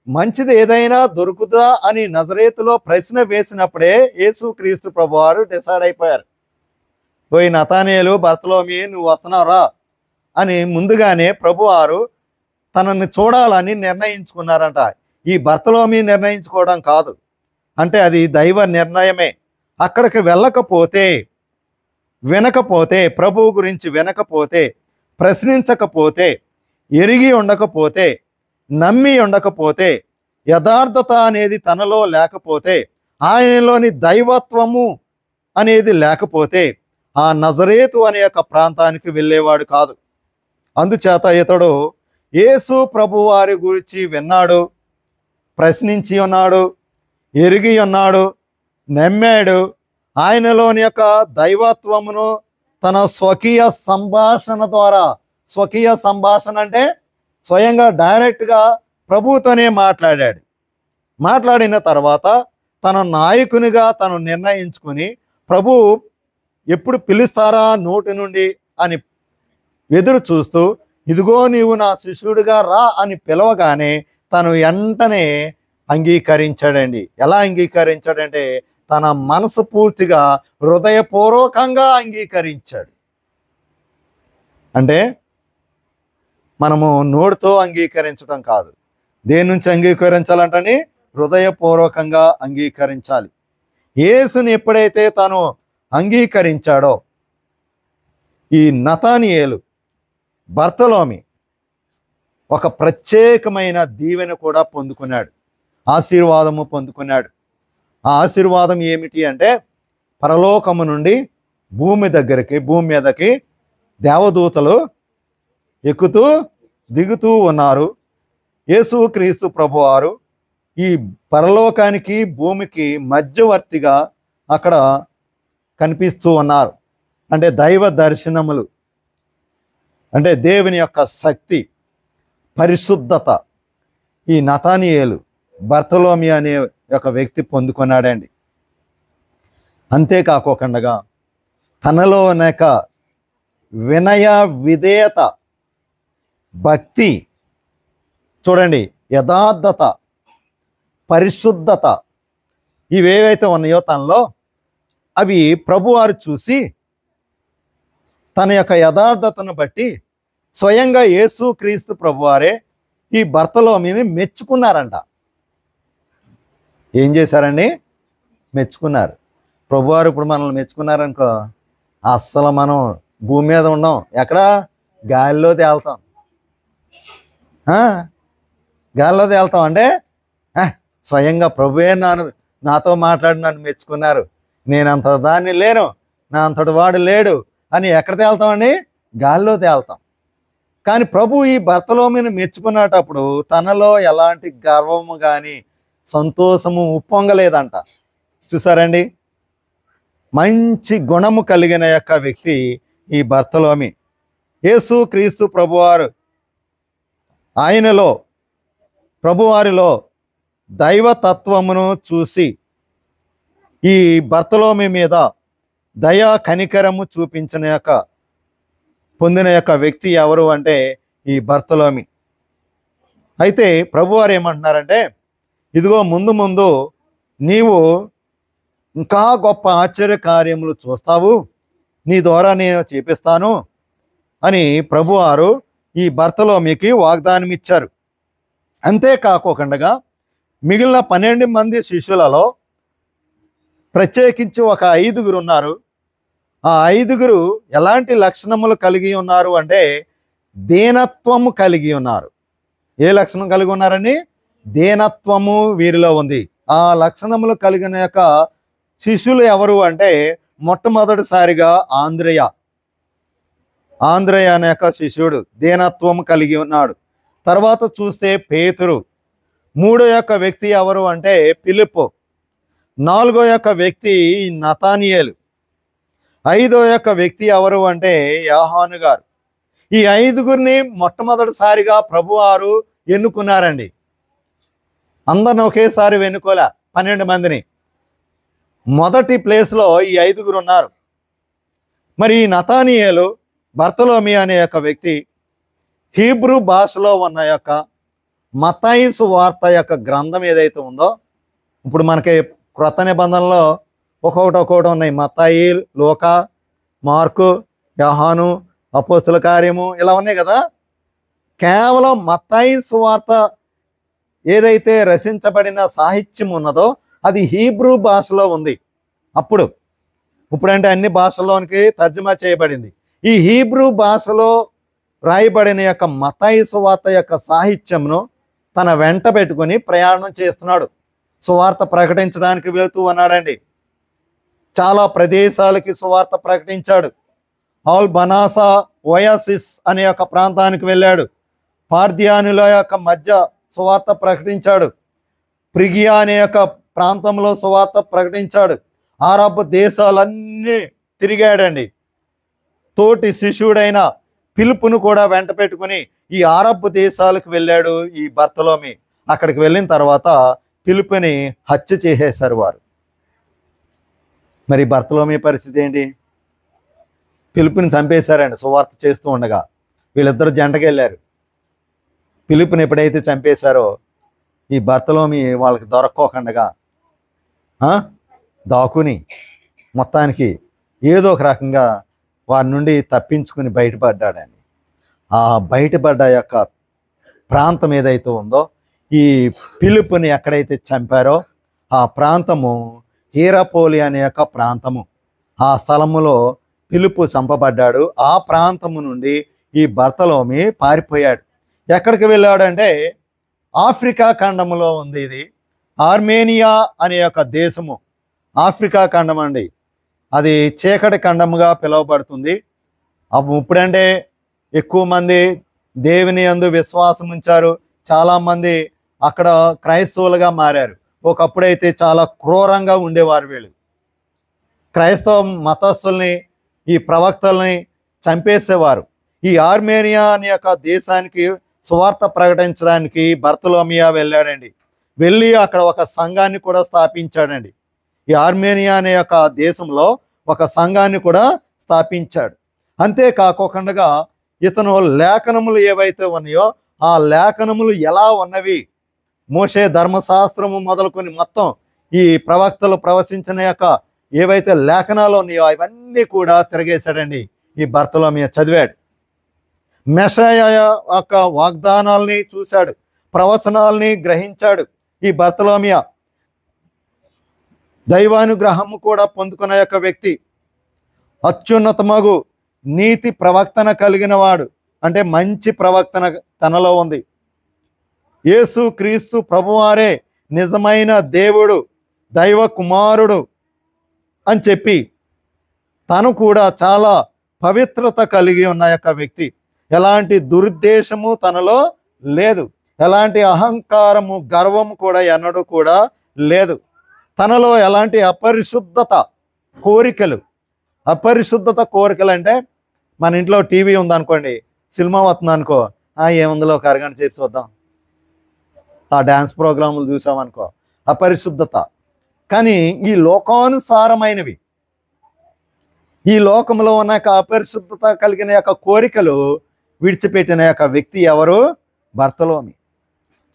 మంచిది ఏదైనా దొరుకుతా అని నజరేతులో ప్రశ్న వేసినప్పుడే యేసుక్రీస్తు ప్రభువారు డిసైడ్ అయిపోయారు. పోయి నతానియేలు, బర్తలోమి నువ్వు వస్తున్నావురా అని ముందుగానే ప్రభువారు తనని చూడాలని నిర్ణయించుకున్నారంట. ఈ బర్తలోమి నిర్ణయించుకోవడం కాదు, అంటే అది దైవ నిర్ణయమే. అక్కడికి వెళ్ళకపోతే, వినకపోతే, ప్రభువు గురించి వినకపోతే, ప్రశ్నించకపోతే, ఎరిగి ఉండకపోతే, నమ్మి ఉండకపోతే, యథార్థత అనేది తనలో లేకపోతే, ఆయనలోని దైవత్వము అనేది లేకపోతే ఆ నజరేతు అనే యొక్క ప్రాంతానికి వెళ్ళేవాడు కాదు. అందుచేత ఇతడు యేసు ప్రభువారి గురించి విన్నాడు, ప్రశ్నించి ఉన్నాడు, ఎరిగి ఉన్నాడు, నమ్మాడు. ఆయనలోని యొక్క దైవత్వమును తన స్వకీయ సంభాషణ ద్వారా, స్వకీయ సంభాషణ అంటే స్వయంగా డైరెక్ట్గా ప్రభువుతోనే మాట్లాడాడు. మాట్లాడిన తర్వాత తన నాయకునిగా తను నిర్ణయించుకుని ప్రభు ఎప్పుడు పిలుస్తారా నోటి నుండి అని ఎదురు చూస్తూ, ఇదిగో నీవు నా శిష్యుడిగా రా అని పిలవగానే తను వెంటనే అంగీకరించాడండి. ఎలా అంగీకరించాడంటే తన మనసు పూర్తిగా హృదయపూర్వకంగా అంగీకరించాడు. అంటే మనము నోటితో అంగీకరించడం కాదు, దేని నుంచి అంగీకరించాలంటే హృదయపూర్వకంగా అంగీకరించాలి. యేసుని ఎప్పుడైతే తను అంగీకరించాడో ఈ నతానియేలు బర్తలోమి ఒక ప్రత్యేకమైన దీవెన కూడా పొందుకున్నాడు, ఆశీర్వాదము పొందుకున్నాడు. ఆ ఆశీర్వాదం ఏమిటి అంటే పరలోకము నుండి భూమి మీదకి దేవదూతలు ఎక్కుతూ దిగుతూ ఉన్నారు. యేసుక్రీస్తు ప్రభువారు ఈ పరలోకానికి భూమికి మధ్యవర్తిగా అక్కడ కనిపిస్తూ ఉన్నారు. అంటే దైవ దర్శనములు, అంటే దేవుని యొక్క శక్తి, పరిశుద్ధత ఈ నతానియేలు బర్తలోమి అనే ఒక వ్యక్తి పొందుకున్నాడండి. అంతేకాకుండా తనలో అనేక వినయ విధేయత, భక్తి, చూడండి, యథార్థత, పరిశుద్ధత ఇవేవైతే ఉన్నాయో తనలో, అవి ప్రభువారు చూసి తన యొక్క యథార్థతను బట్టి స్వయంగా యేసుక్రీస్తు ప్రభువారే ఈ బర్తలోమిని మెచ్చుకున్నారంట. ఏం చేశారండి? మెచ్చుకున్నారు. ప్రభువారు ఇప్పుడు మనల్ని మెచ్చుకున్నారనుకో, అస్సలు మనం భూమి మీద ఉండం, ఎక్కడ గాలిలో తేలుతాం. గాలిలో తేలుతాం అంటే స్వయంగా ప్రభువే నాతో మాట్లాడి నన్ను మెచ్చుకున్నారు, నేను అంత దాన్ని లేను, నా అంతటి వాడు లేడు అని ఎక్కడ తేలుతామండి? గాలిలో తేలుతాం. కానీ ప్రభు ఈ బర్తలోమిని మెచ్చుకునేటప్పుడు తనలో ఎలాంటి గర్వము కానీ సంతోషము ఉప్పొంగలేదంట. చూసారండి, మంచి గుణము కలిగిన యొక్క వ్యక్తి ఈ బర్తలోమి. యేసుక్రీస్తు ప్రభువారు ఆయనలో, ప్రభువారిలో దైవతత్వమును చూసి ఈ బర్తలోమి మీద దయా కనికరము చూపించిన యొక్క పొందిన యొక్క వ్యక్తి ఎవరు అంటే ఈ బర్తలోమి. అయితే ప్రభువారు ఏమంటున్నారంటే, ఇదిగో ముందు ముందు నీవు ఇంకా గొప్ప ఆశ్చర్య కార్యములు చూస్తావు, నీ ద్వారా నేను చేపిస్తాను అని ప్రభువారు ఈ బర్తలోమికి వాగ్దానం ఇచ్చారు. అంతేకాకుండా మిగిలిన 12 మంది శిష్యులలో ప్రత్యేకించి ఒక 5 ఉన్నారు. ఆ 5 ఎలాంటి లక్షణములు కలిగి ఉన్నారు అంటే దీనత్వము కలిగి ఉన్నారు. ఏ లక్షణం కలిగి ఉన్నారని? దీనత్వము వీరిలో ఉంది. ఆ లక్షణములు కలిగిన యొక్క శిష్యులు ఎవరు అంటే మొట్టమొదటిసారిగా ఆంద్రేయ అనే యొక్క శిష్యుడు దీనత్వము కలిగి ఉన్నాడు. తర్వాత చూస్తే పేతురు. 3వ యొక్క వ్యక్తి ఎవరు అంటే ఫిలిప్పు. 4వ యొక్క వ్యక్తి నతానియేలు. 5వ యొక్క వ్యక్తి ఎవరు అంటే యోహాను గారు. ఈ 5 మొట్టమొదటిసారిగా ప్రభువారు ఎన్నుకున్నారండి. అందరిని ఒకేసారి ఎన్నుకోలే, 12 మందిని. మొదటి ప్లేస్లో ఈ 5 ఉన్నారు. మరి ఈ నతానియేలు బర్తలోమి అనే యొక్క వ్యక్తి హీబ్రూ భాషలో ఉన్న యొక్క మత్తయి సువార్త యొక్క గ్రంథం ఏదైతే ఉందో, ఇప్పుడు మనకి క్రొత్త నిబంధనలో ఒక్కొక్కటి ఉన్నాయి. మత్తయి, లూకా, మార్కు, యోహాను, అపోస్తుల కార్యము ఇలా ఉన్నాయి కదా. కేవలం మత్తయి సువార్త ఏదైతే రచించబడిన సాహిత్యం ఉన్నదో అది హీబ్రూ భాషలో ఉంది. ఇప్పుడంటే అన్ని భాషల్లోనికి తర్జుమా చేయబడింది. ఈ హీబ్రూ భాషలో రాయబడిన యొక్క మత్తయి సువార్త యొక్క సాహిత్యంను తన వెంట పెట్టుకొని ప్రయాణం చేస్తున్నాడు. సువార్త ప్రకటించడానికి వెళుతూ ఉన్నాడండి. చాలా ప్రదేశాలకి సువార్త ప్రకటించాడు. ఆల్ బనాసా ఓయాసిస్ అనే యొక్క ప్రాంతానికి వెళ్ళాడు. పార్థియానుల యొక్క మధ్య సువార్త ప్రకటించాడు. ప్రిగియా అనే యొక్క ప్రాంతంలో సువార్త ప్రకటించాడు. అరబ్ దేశాలన్నీ తిరిగాడండి. తోటి శిష్యుడైన ఫిలిప్పును కూడా వెంట పెట్టుకుని ఈ అరబ్ దేశాలకు వెళ్ళాడు ఈ బర్తలోమి. అక్కడికి వెళ్ళిన తర్వాత ఫిలిప్పుని హత్య చేసేశారు వారు. మరి బర్తలోమి పరిస్థితి ఏంటి? ఫిలిప్పుని చంపేశారండి సువార్త చేస్తూ ఉండగా. వీళ్ళిద్దరు జంటకి వెళ్ళారు. ఫిలిప్పుని ఎప్పుడైతే చంపేశారో ఈ బర్తలోమి వాళ్ళకి దొరక్కోకుండా దాక్కుని మొత్తానికి ఏదో ఒక రకంగా వారి నుండి తప్పించుకుని బయటపడ్డాడండి. ఆ బయటపడ్డ యొక్క ప్రాంతం ఏదైతే ఉందో, ఈ పిలుపుని ఎక్కడైతే చంపారో ఆ ప్రాంతము హీరాపోలి అనే యొక్క ప్రాంతము. ఆ స్థలములో పిలుపు చంపబడ్డాడు. ఆ ప్రాంతము నుండి ఈ బర్తలోమి పారిపోయాడు. ఎక్కడికి వెళ్ళాడంటే ఆఫ్రికా ఖండములో ఉంది. ఇది ఆర్మేనియా అనే యొక్క దేశము ఆఫ్రికా ఖండం అండి. అది చీకటి ఖండముగా పిలువబడుతుంది. ఇప్పుడంటే ఎక్కువ మంది దేవుని యందు విశ్వాసం ఉంచారు. చాలామంది అక్కడ క్రైస్తవులుగా మారారు. ఒకప్పుడైతే చాలా క్రూరంగా ఉండేవారు వీళ్ళు. క్రైస్తవ మతస్థుల్ని, ఈ ప్రవక్తల్ని చంపేసేవారు. ఈ ఆర్మేనియా అనే యొక్క దేశానికి సువార్త ప్రకటించడానికి బర్తలోమియా వెళ్ళాడండి. వెళ్ళి అక్కడ ఒక సంఘాన్ని కూడా స్థాపించాడండి. ఈ ఆర్మేనియా అనే యొక్క దేశంలో ఒక సంఘాన్ని కూడా స్థాపించాడు. అంతేకాకుండా ఇతను లేఖనములు ఏవైతే ఉన్నాయో ఆ లేఖనములు ఎలా ఉన్నవి, మోషే ధర్మశాస్త్రము మొదలుకొని మొత్తం ఈ ప్రవక్తలు ప్రవచించిన యొక్క ఏవైతే లేఖనాలు ఉన్నాయో అవన్నీ కూడా తిరగేశాడండి. ఈ బర్తలోమియా చదివాడు. మెషయ యొక్క వాగ్దానాల్ని చూశాడు, ప్రవచనాల్ని గ్రహించాడు. ఈ బర్తలోమియా దైవానుగ్రహము కూడా పొందుకున్న యొక్క వ్యక్తి. అత్యున్నతమగు నీతి ప్రవక్తన కలిగిన వాడు, అంటే మంచి ప్రవక్తన తనలో ఉంది. యేసు క్రీస్తు ప్రభువారే నిజమైన దేవుడు, దైవ కుమారుడు అని చెప్పి తను కూడా చాలా పవిత్రత కలిగి ఉన్న యొక్క వ్యక్తి. ఎలాంటి దురుద్దేశము తనలో లేదు, ఎలాంటి అహంకారము గర్వము కూడా ఎన్నడూ కూడా లేదు. తనలో ఎలాంటి అపరిశుద్ధత కోరికలు అంటే మన ఇంట్లో టీవీ ఉందనుకోండి, సినిమా వస్తుంది అనుకో, ఏముందిలో ఒక అరగంట సేపు చూద్దాం, ఆ డ్యాన్స్ ప్రోగ్రాములు చూసామనుకో, అపరిశుద్ధత. కానీ ఈ లోకానుసారమైనవి, ఈ లోకంలో ఉన్న అపరిశుద్ధత కలిగిన యొక్క కోరికలు విడిచిపెట్టిన యొక్క వ్యక్తి ఎవరు? బర్తలోమి.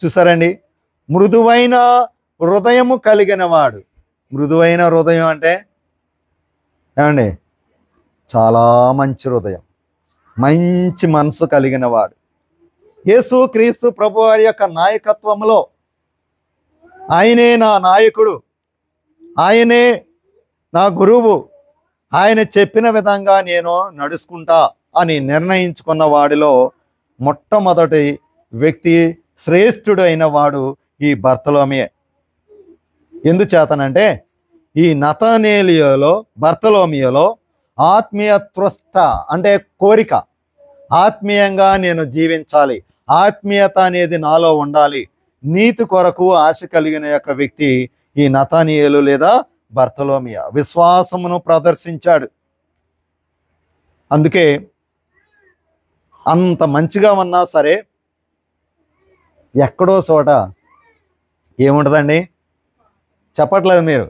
చూసారండి, మృదువైన హృదయము కలిగిన వాడు. మృదువైన హృదయం అంటే ఏమండి, చాలా మంచి హృదయం, మంచి మనసు కలిగిన వాడు. యేసు క్రీస్తు ప్రభువారి యొక్క నాయకత్వంలో ఆయనే నా నాయకుడు, ఆయనే నా గురువు, ఆయన చెప్పిన విధంగా నేను నడుచుకుంటా అని నిర్ణయించుకున్న వాడిలో మొట్టమొదటి వ్యక్తి, శ్రేష్ఠుడు అయిన వాడు ఈ బర్తలోమియే. ఎందుచేతనంటే ఈ బర్తలోమియోలో ఆత్మీయ తృష్ట అంటే కోరిక, ఆత్మీయంగా నేను జీవించాలి, ఆత్మీయత అనేది నాలో ఉండాలి, నీతి కొరకు ఆశ కలిగిన యొక్క వ్యక్తి ఈ నతనీయేలు లేదా బర్తలోమియా. విశ్వాసమును ప్రదర్శించాడు. అందుకే అంత మంచిగా ఉన్నా సరే ఎక్కడో చోట ఏముంటుందండి, చెప్పట్లేదు మీరు,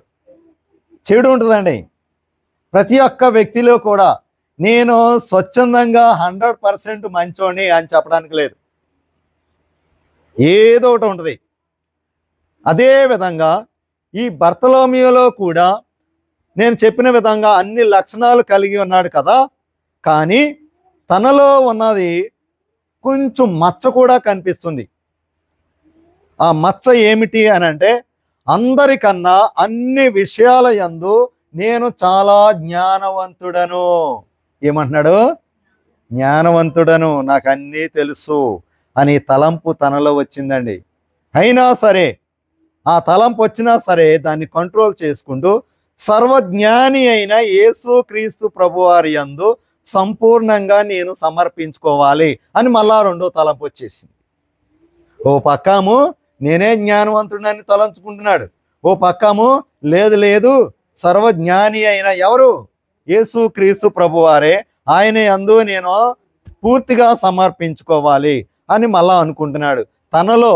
చెడు ఉంటుందండి. ప్రతి ఒక్క వ్యక్తిలో కూడా నేను స్వచ్ఛందంగా 100% మంచోని అని చెప్పడానికి లేదు, ఏదో ఒకటి ఉంటుంది. అదేవిధంగా ఈ బర్తలోమియోలో కూడా నేను చెప్పిన విధంగా అన్ని లక్షణాలు కలిగి ఉన్నాడు కదా, కానీ తనలో ఉన్నది కొంచెం మచ్చ కూడా కనిపిస్తుంది. ఆ మచ్చ ఏమిటి అని అంటే, అందరికన్నా అన్ని విషయాల యందు నేను చాలా జ్ఞానవంతుడను. ఏమంటున్నాడు? జ్ఞానవంతుడను, నాకు అన్నీ తెలుసు అని తలంపు తనలో వచ్చిందండి. అయినా సరే, ఆ తలంపు వచ్చినా సరే దాన్ని కంట్రోల్ చేసుకుంటూ సర్వజ్ఞాని అయిన యేసు క్రీస్తు ప్రభువారి యందు సంపూర్ణంగా నేను సమర్పించుకోవాలి అని మళ్ళా రెండో తలంపు వచ్చేసింది. ఓ పక్కము నేనే జ్ఞానవంతుడని తలంచుకుంటున్నాడు, ఓ పక్కము లేదు లేదు సర్వజ్ఞాని అయిన ఎవరు? యేసు క్రీస్తు ప్రభువారే, ఆయన యందు నేను పూర్తిగా సమర్పించుకోవాలి అని మళ్ళా అనుకుంటున్నాడు. తనలో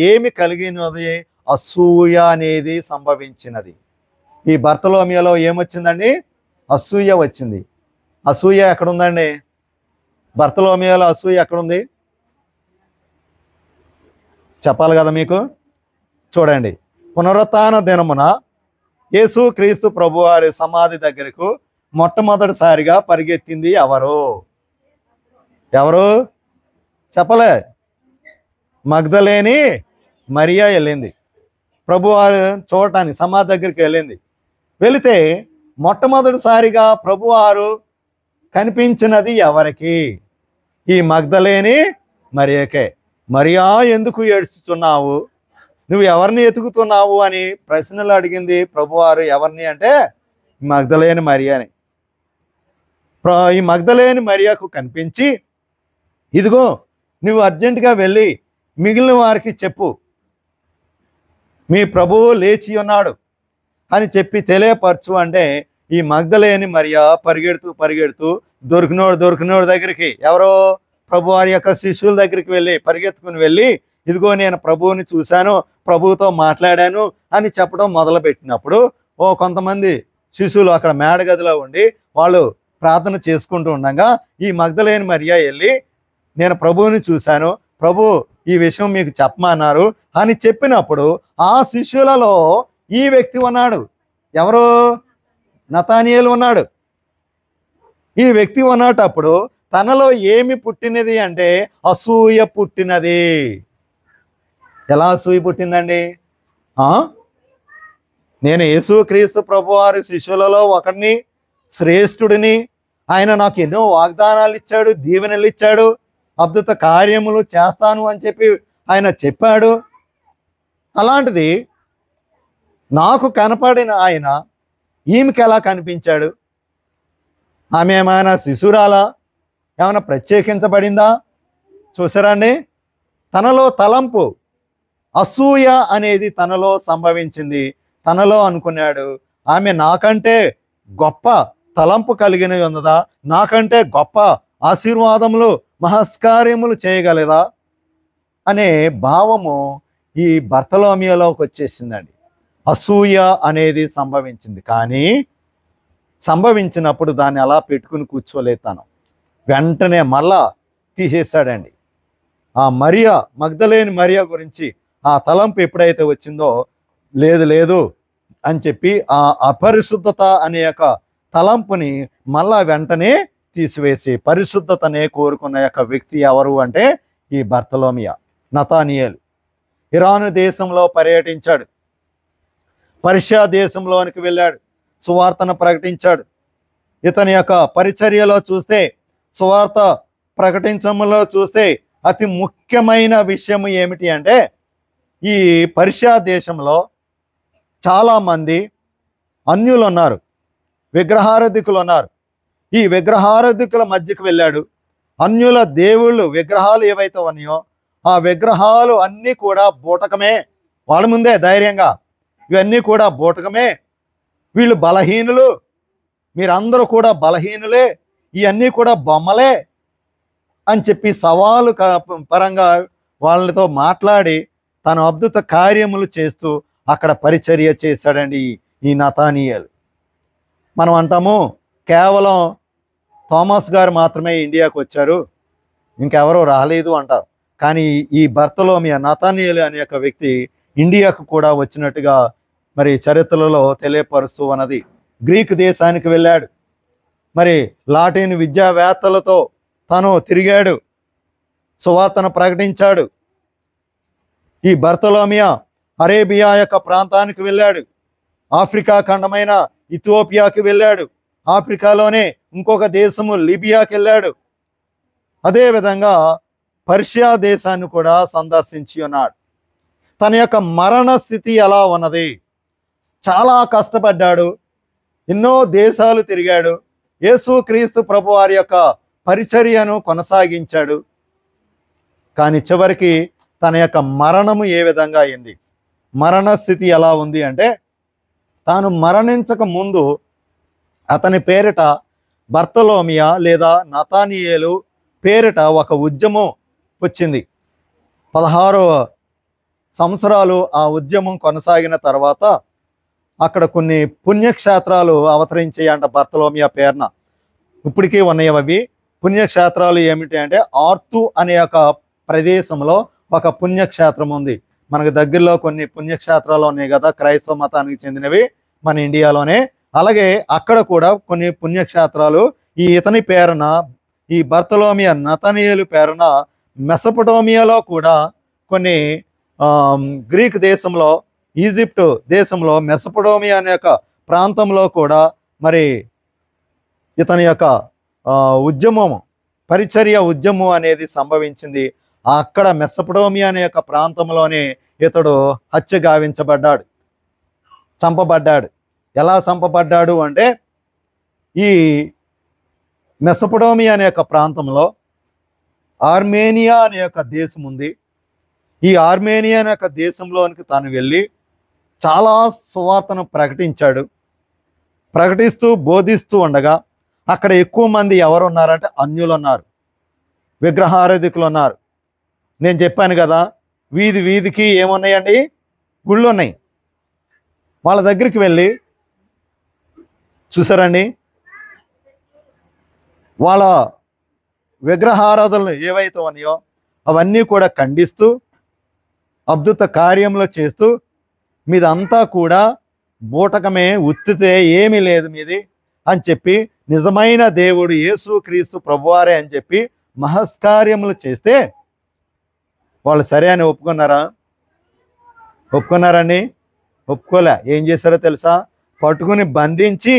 ఏమి కలిగినది? అసూయ అనేది సంభవించినది. ఈ బర్తలోమియోలో ఏమొచ్చిందండి? అసూయ వచ్చింది. అసూయ ఎక్కడుందండి? బర్తలోమియోలో అసూయ ఎక్కడుంది చెప్పాలి కదా మీకు. చూడండి, పునరుత్థాన దినమున యేసు క్రీస్తు ప్రభువారి సమాధి దగ్గరకు మొట్టమొదటిసారిగా పరిగెత్తింది ఎవరు? ఎవరు చెప్పలే? మగ్దలేని మరియా వెళ్ళింది. ప్రభువారు చూడటానికి సమాధి దగ్గరికి వెళ్ళింది. వెళితే మొట్టమొదటిసారిగా ప్రభువారు కనిపించినది ఎవరికి? ఈ మగ్దలేని మరియకే. మరియా, ఎందుకు ఏడుస్తున్నావు? నువ్వు ఎవరిని ఎతుకుతున్నావు అని ప్రశ్నలు అడిగింది ప్రభువారు. ఎవరిని అంటే మగ్దలేని మరియాని. ఈ మగ్దలేని మరియాకు కనిపించి, ఇదిగో నువ్వు అర్జెంటుగా వెళ్ళి మిగిలిన వారికి చెప్పు, మీ ప్రభువు లేచి ఉన్నాడు అని చెప్పి తెలియపరచు అంటే, ఈ మగ్దలేని మరియా పరిగెడుతూ దొరికినోడు దగ్గరికి, ఎవరో ప్రభువారి యొక్క శిష్యుల దగ్గరికి పరిగెత్తుకుని వెళ్ళి, ఇదిగో నేను ప్రభువుని చూశాను, ప్రభువుతో మాట్లాడాను అని చెప్పడం మొదలుపెట్టినప్పుడు కొంతమంది శిష్యులు అక్కడ మేడగదిలో ఉండి వాళ్ళు ప్రార్థన చేసుకుంటూ ఉండగా ఈ మగ్దలేని మరియా వెళ్ళి, నేను ప్రభువుని చూశాను, ప్రభు ఈ విషయం మీకు చెప్పమన్నారు అని చెప్పినప్పుడు ఆ శిష్యులలో ఈ వ్యక్తి ఉన్నాడు. ఎవరు? నతానియేలు ఉన్నాడు. ఈ వ్యక్తి ఉన్నటప్పుడు తనలో ఏమి పుట్టినది అంటే అసూయ పుట్టినది. ఎలా అసూయ పుట్టిందండి? నేను యేసుక్రీస్తు ప్రభువారి శిష్యులలో ఒకడిని, శ్రేష్ఠుడిని. ఆయన నాకు ఎన్నో వాగ్దానాలు ఇచ్చాడు, దీవెనలు ఇచ్చాడు, అద్భుత కార్యములు చేస్తాను అని చెప్పి ఆయన చెప్పాడు. అలాంటిది నాకు కనపడిన ఆయన ఈమెకి ఎలా కనిపించాడు? ఆమె ఏమైనా శిశురాలా? ఏమైనా ప్రత్యేకించబడిందా? చూసారా అండి, తనలో తలంపు, అసూయ అనేది తనలో సంభవించింది. తనలో అనుకున్నాడు, ఆమె నాకంటే గొప్ప తలంపు కలిగిన ఉన్నదా, నాకంటే గొప్ప ఆశీర్వాదములు మహస్కార్యములు చేయగలదా అనే భావము ఈ బర్తలోమియోలోకి వచ్చేసిందండి. అసూయ అనేది సంభవించింది. కానీ సంభవించినప్పుడు దాన్ని అలా పెట్టుకుని కూర్చోలేదు. తను వెంటనే మళ్ళా తీసేశాడండి. ఆ మరియా, మగ్దలేని మరియా గురించి ఆ తలంపు ఎప్పుడైతే వచ్చిందో, లేదు అని చెప్పి ఆ అపరిశుద్ధత అనే యొక్క తలంపుని మళ్ళా వెంటనే తీసివేసి పరిశుద్ధతనే కోరుకున్న యొక్క వ్యక్తి ఎవరు అంటే ఈ బర్తలోమియా, నతానియేలు. ఇరాను దేశంలో పర్యటించాడు, పర్షియా దేశంలోనికి వెళ్ళాడు, సువార్తను ప్రకటించాడు. ఇతని యొక్క పరిచర్యలో చూస్తే, సువార్త ప్రకటించడంలో చూస్తే అతి ముఖ్యమైన విషయం ఏమిటి అంటే, ఈ పర్షియా దేశంలో చాలామంది అన్యులు ఉన్నారు, విగ్రహారాధికులు ఉన్నారు. ఈ విగ్రహారాధికుల మధ్యకు వెళ్ళాడు. అన్యుల దేవుళ్ళు విగ్రహాలు ఏవైతే ఉన్నాయో ఆ విగ్రహాలు అన్నీ కూడా బూటకమే. వాళ్ళ ముందే ధైర్యంగా, ఇవన్నీ కూడా బూటకమే, వీళ్ళు బలహీనులు, మీరందరూ కూడా బలహీనులే, ఇవన్నీ కూడా బొమ్మలే అని చెప్పి సవాలు పరంగా వాళ్ళతో మాట్లాడి తన అద్భుత కార్యములు చేస్తూ అక్కడ పరిచర్య చేశాడండి ఈ నతానియేలు. మనం అంటాము కేవలం థామస్ గారు మాత్రమే ఇండియాకు వచ్చారు, ఇంకెవరో రాలేదు అంటారు. కానీ ఈ బర్తలోమియా, నతానియేలు అనే ఒక వ్యక్తి ఇండియాకు కూడా వచ్చినట్టుగా మరి చరిత్రలో తెలియపరుస్తూ ఉన్నది. గ్రీక్ దేశానికి వెళ్ళాడు, మరి లాటిన్ విద్యావేత్తలతో తను తిరిగాడు, సువార్తను ప్రకటించాడు. ఈ బర్తలోమియా అరేబియా యొక్క ప్రాంతానికి వెళ్ళాడు, ఆఫ్రికా ఖండమైన ఇథియోపియాకి వెళ్ళాడు, ఆఫ్రికాలోనే ఇంకొక దేశము లిబియాకి వెళ్ళాడు. అదేవిధంగా పర్షియా దేశాన్ని కూడా సందర్శించి ఉన్నాడు. తన యొక్క మరణ స్థితి ఎలా ఉన్నది? చాలా కష్టపడ్డాడు, ఎన్నో దేశాలు తిరిగాడు, యేసుక్రీస్తు ప్రభువారి యొక్క పరిచర్యను కొనసాగించాడు. కానీ చివరికి తన యొక్క మరణము ఏ విధంగా అయింది? మరణ స్థితి ఎలా ఉంది అంటే, తాను మరణించక ముందు అతని పేరిట బర్తలోమియా లేదా నతానియేలు పేరిట ఒక ఉద్యమం వచ్చింది. 16 సంవత్సరాలు ఆ ఉద్యమం కొనసాగిన తర్వాత అక్కడ కొన్ని పుణ్యక్షేత్రాలు అవతరించాయంట బర్తలోమియా పేరున. ఇప్పటికీ ఉన్నాయి అవి పుణ్యక్షేత్రాలు. ఏమిటి అంటే ఆర్తు అనే ఒక ప్రదేశంలో ఒక పుణ్యక్షేత్రం ఉంది. మనకు దగ్గరలో కొన్ని పుణ్యక్షేత్రాలు ఉన్నాయి కదా, క్రైస్తవ మతానికి చెందినవి మన ఇండియాలోనే. అలాగే అక్కడ కూడా కొన్ని పుణ్యక్షేత్రాలు ఇతని పేరున, ఈ బర్తలోమియా నతనీయులు పేరున మెసపటోమియాలో కూడా కొన్ని గ్రీక్ దేశంలో, ఈజిప్ట్ దేశంలో మెసపటోమియా అనే యొక్క ప్రాంతంలో కూడా మరి ఇతని యొక్క ఉద్యమం, పరిచర్య ఉద్యమం అనేది సంభవించింది. అక్కడ మెసపటోమియా అనే యొక్క ప్రాంతంలోనే ఇతడు హత్య గావించబడ్డాడు, చంపబడ్డాడు. ఎలా చంపబడ్డాడు అంటే, ఈ మెసపటోమియా అనే యొక్క ప్రాంతంలో ఆర్మేనియా అనే యొక్క దేశం ఉంది. ఈ ఆర్మేనియా అనే యొక్క దేశంలోనికి తాను వెళ్ళి చాలా సువార్తను ప్రకటించాడు. ప్రకటిస్తూ బోధిస్తూ ఉండగా అక్కడ ఎక్కువ మంది ఎవరు ఉన్నారంటే అన్యులు ఉన్నారు, విగ్రహారాధికులు ఉన్నారు. నేను చెప్పాను కదా, వీధి వీధికి ఏమున్నాయండి, గుళ్ళు ఉన్నాయి. వాళ్ళ దగ్గరికి వెళ్ళి చూసారండి, వాళ్ళ విగ్రహారాధనలు ఏవైతే ఉన్నాయో అవన్నీ కూడా ఖండిస్తూ, అద్భుత కార్యంలో చేస్తూ, మీదంతా కూడా బూటకమే, ఉత్తితే ఏమీ లేదు మీది అని చెప్పి, నిజమైన దేవుడు యేసు క్రీస్తు ప్రభువారే అని చెప్పి మహస్కార్యములు చేస్తే వాళ్ళు సరే అని ఒప్పుకున్నారా? ఒప్పుకున్నారండి? ఒప్పుకోలే. ఏం చేశారో తెలుసా? పట్టుకుని బంధించి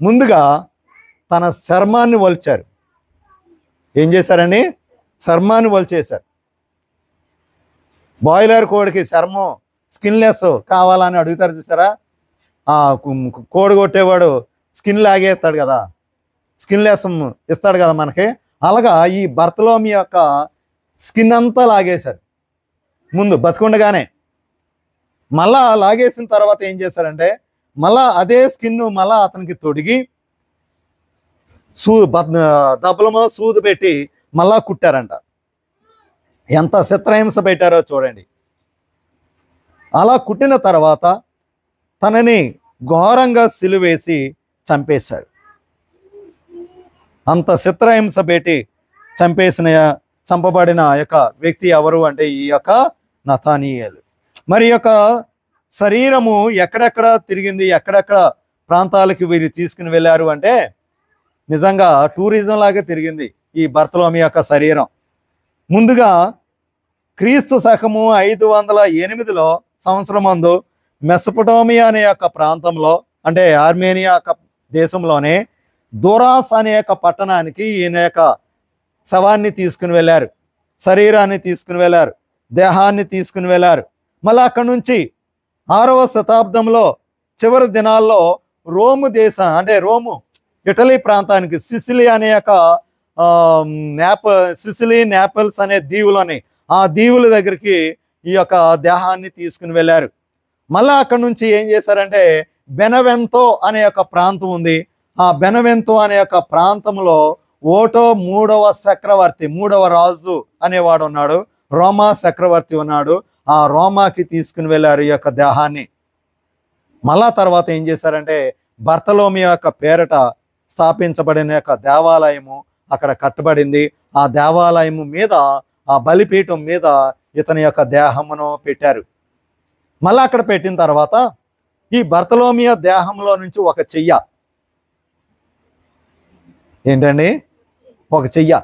ముందుగా తన చర్మాన్ని వలిచారు. ఏం చేశారండి? చర్మాన్ని వలిచేశారు. బాయిలర్ కోడికి చర్మం స్కిన్లెస్ కావాలని అడుగుతారు చూసారా? కోడి కొట్టేవాడు స్కిన్ లాగేస్తాడు కదా, స్కిన్లెస్ ఇస్తాడు కదా మనకి. అలాగా ఈ బర్తలోమి యొక్క స్కిన్ అంతా లాగేశారు ముందు బతికుండగానే. మళ్ళా లాగేసిన తర్వాత ఏం చేశారంటే, మళ్ళా అదే స్కిన్ మళ్ళా అతనికి తొడిగి దెబ్బలమో సూదు పెట్టి మళ్ళా కుట్టారంట. ఎంత చిత్రహింస పెట్టారో చూడండి. అలా కుట్టిన తర్వాత తనని ఘోరంగా సిలువేసి చంపేశారు. అంత చిత్రహింస పెట్టి చంపబడిన యొక్క వ్యక్తి ఎవరు అంటే ఈ యొక్క నతానీయేలు. మరి యొక్క శరీరము ఎక్కడెక్కడ తిరిగింది, ఎక్కడెక్కడ ప్రాంతాలకి వీరు తీసుకుని వెళ్ళారు అంటే, నిజంగా టూరిజం లాగా తిరిగింది ఈ బర్తలోమి యొక్క శరీరం. ముందుగా క్రీస్తు శకము 508 సంవత్సరం ముందు మెసపటోమియా అనే యొక్క ప్రాంతంలో, అంటే ఆర్మేనియా దేశంలోనే దూరాస్ అనే యొక్క పట్టణానికి ఈయన యొక్క శవాన్ని తీసుకుని వెళ్ళారు, శరీరాన్ని తీసుకుని వెళ్ళారు, దేహాన్ని తీసుకుని వెళ్ళారు. మళ్ళీ అక్కడి నుంచి 6వ శతాబ్దంలో చివరి దినాల్లో రోము దేశం, అంటే రోము ఇటలీ ప్రాంతానికి, సిసిలీ అనే యొక్క సిసిలీ నేపల్స్ అనే దీవులని, ఆ దీవుల దగ్గరికి ఈ యొక్క దేహాన్ని తీసుకుని వెళ్ళారు. మళ్ళీ అక్కడి నుంచి ఏం చేశారంటే, బెనవెంతో అనే యొక్క ప్రాంతం ఉంది. ఆ బెనవెంతో అనే యొక్క ప్రాంతంలో ఓటో 3వ చక్రవర్తి, 3వ రాజు అనేవాడు ఉన్నాడు, రోమా చక్రవర్తి ఉన్నాడు. ఆ రోమాకి తీసుకుని వెళ్ళారు ఈ యొక్క దేహాన్ని. మళ్ళా తర్వాత ఏం చేశారంటే, బర్తలోమి యొక్క పేరట స్థాపించబడిన యొక్క దేవాలయము అక్కడ కట్టబడింది. ఆ దేవాలయము మీద, ఆ బలిపీఠం మీద ఇతని యొక్క దేహమును పెట్టారు. మళ్ళీ అక్కడ పెట్టిన తర్వాత ఈ బర్తలోమియా దేహంలో నుంచి ఒక చెయ్య, ఏంటండి, ఒక చెయ్య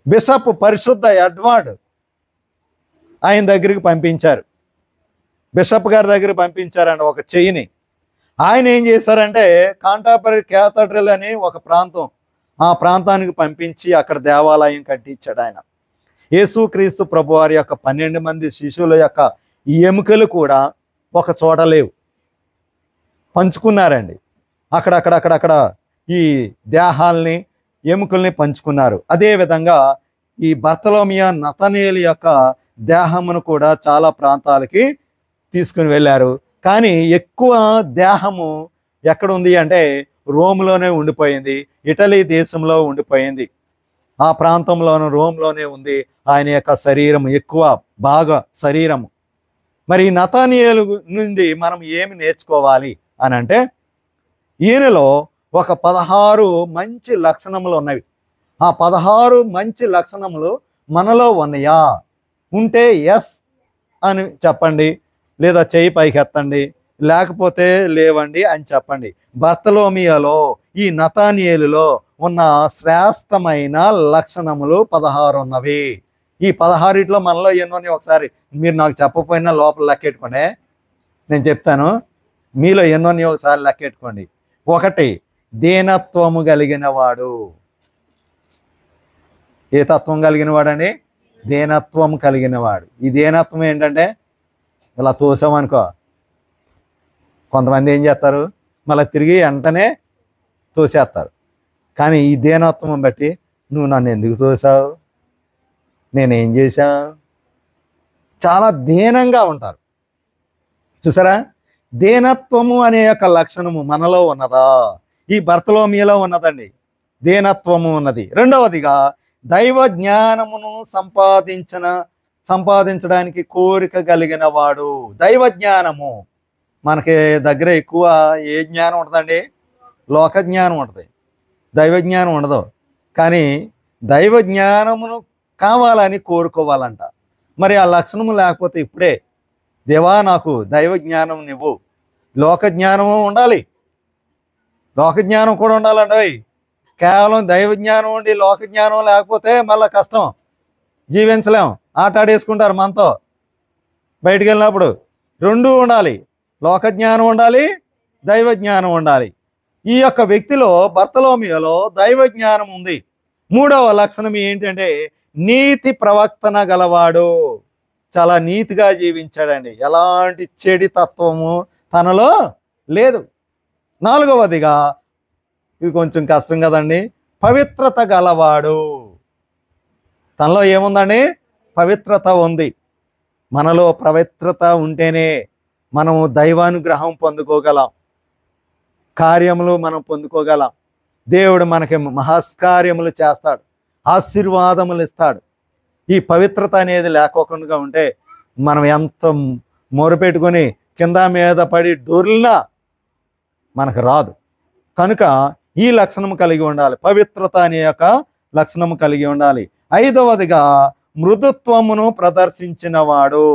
బిషప్ పరిశుద్ధ ఎడ్వర్డ్ ఆయన దగ్గరికి పంపించారు. బిషప్ గారి దగ్గర పంపించారండి ఒక చెయ్యిని. ఆయన ఏం చేశారంటే, కాంటాబరీ క్యాథడ్రల్ అని ఒక ప్రాంతం, ఆ ప్రాంతానికి పంపించి అక్కడ దేవాలయం కట్టించాడు ఆయన. యేసుక్రీస్తు ప్రభువారి యొక్క 12 మంది శిష్యుల యొక్క ఎముకలు కూడా ఒక చోట లేవు, పంచుకున్నారండి. అక్కడక్కడ ఈ దేహాల్ని, ఎముకల్ని పంచుకున్నారు. అదేవిధంగా ఈ బర్తలోమియా నతనీయుల యొక్క దేహమును కూడా చాలా ప్రాంతాలకి తీసుకుని వెళ్ళారు. కానీ ఎక్కువ దేహము ఎక్కడ ఉంది అంటే రోమ్లోనే ఉండిపోయింది, ఇటలీ దేశంలో ఉండిపోయింది. ఆ ప్రాంతంలోనూ రోమ్లోనే ఉంది ఆయన యొక్క శరీరం, ఎక్కువ బాగా శరీరము. మరి నతానీయేలు నుండి మనం ఏమి నేర్చుకోవాలి అని అంటే, ఈయనలో ఒక 16 మంచి లక్షణములు ఉన్నవి. ఆ 16 మంచి లక్షణములు మనలో ఉన్నాయా? ఉంటే ఎస్ అని చెప్పండి, లేదా చేయి పైకెత్తండి, లేకపోతే లేవండి అని చెప్పండి. బర్తలోమియోలో ఈ నతానియేలులో ఉన్న శ్రేష్టమైన లక్షణములు 16 ఉన్నవి. ఈ 16 మనలో ఎన్నోని ఒకసారి మీరు నాకు చెప్పకపోయినా లోపల లెక్కెట్టుకోండి, నేను చెప్తాను. మీలో ఎన్నోని ఒకసారి లెక్కెట్టుకోండి. 1, దీనత్వము కలిగిన వాడు. ఏ తత్వం కలిగిన వాడండి? దీనత్వం కలిగిన వాడు. ఈ దీనత్వం ఏంటంటే ఇలా తోసామనుకో, కొంతమంది ఏం చేస్తారు, మళ్ళీ తిరిగి వెంటనే తోసేస్తారు. కానీ ఈ దీనత్వం బట్టి నువ్వు నన్ను ఎందుకు తోసావు, నేనేం చేశా, చాలా దీనంగా ఉంటారు. చూసారా? దీనత్వము అనే యొక్క లక్షణము మనలో ఉన్నదా? ఈ బర్తలోమియోలో ఉన్నదండి, దీనత్వము ఉన్నది. రెండవదిగా దైవ జ్ఞానమును సంపాదించడానికి కోరిక కలిగిన వాడు. దైవ జ్ఞానము మనకి దగ్గర ఎక్కువ ఏ జ్ఞానం ఉంటుందండి? లోక జ్ఞానం ఉంటుంది, దైవ జ్ఞానం ఉండదు. కానీ దైవ జ్ఞానమును కావాలని కోరుకోవాలంట. మరి ఆ లక్షణము లేకపోతే ఇప్పుడే దేవా నాకు దైవ జ్ఞానం నువ్వు, లోక జ్ఞానము ఉండాలి, లోక జ్ఞానం కూడా ఉండాలండి. కేవలం దైవ జ్ఞానం ఉండి లోక జ్ఞానం లేకపోతే మళ్ళీ కష్టం, జీవించలేం. ఆట ఆడేసుకుంటారు మనతో బయటికి వెళ్ళినప్పుడు. రెండూ ఉండాలి, లోక జ్ఞానం ఉండాలి, దైవ జ్ఞానం ఉండాలి. ఈ యొక్క వ్యక్తిలో బర్తలోమియోలో దైవ జ్ఞానం ఉంది. మూడవ లక్షణం ఏంటంటే నీతి ప్రవర్తన గలవాడు. చాలా నీతిగా జీవించాడండి, ఎలాంటి చెడు తత్వము తనలో లేదు. నాలుగవదిగా, ఇది కొంచెం కష్టం కదండి, పవిత్రత గలవాడు. తనలో ఏముందండి? పవిత్రత ఉంది. మనలో పవిత్రత ఉంటేనే మనము దైవానుగ్రహం పొందుకోగలం, కార్యములు మనం పొందుకోగలం. దేవుడు మనకి మహస్కార్యములు చేస్తాడు, ఆశీర్వాదములు ఇస్తాడు. ఈ పవిత్రత అనేది లేకోకుండా ఉంటే మనం ఎంత మొరపెట్టుకొని కింద మీద పడి డొర్లినా మనకు రాదు. కనుక ఈ లక్షణము కలిగి ఉండాలి, పవిత్రత అనే యొక్క లక్షణము కలిగి ఉండాలి. ఐదవదిగా మృదుత్వమును ప్రదర్శించిన వాడు.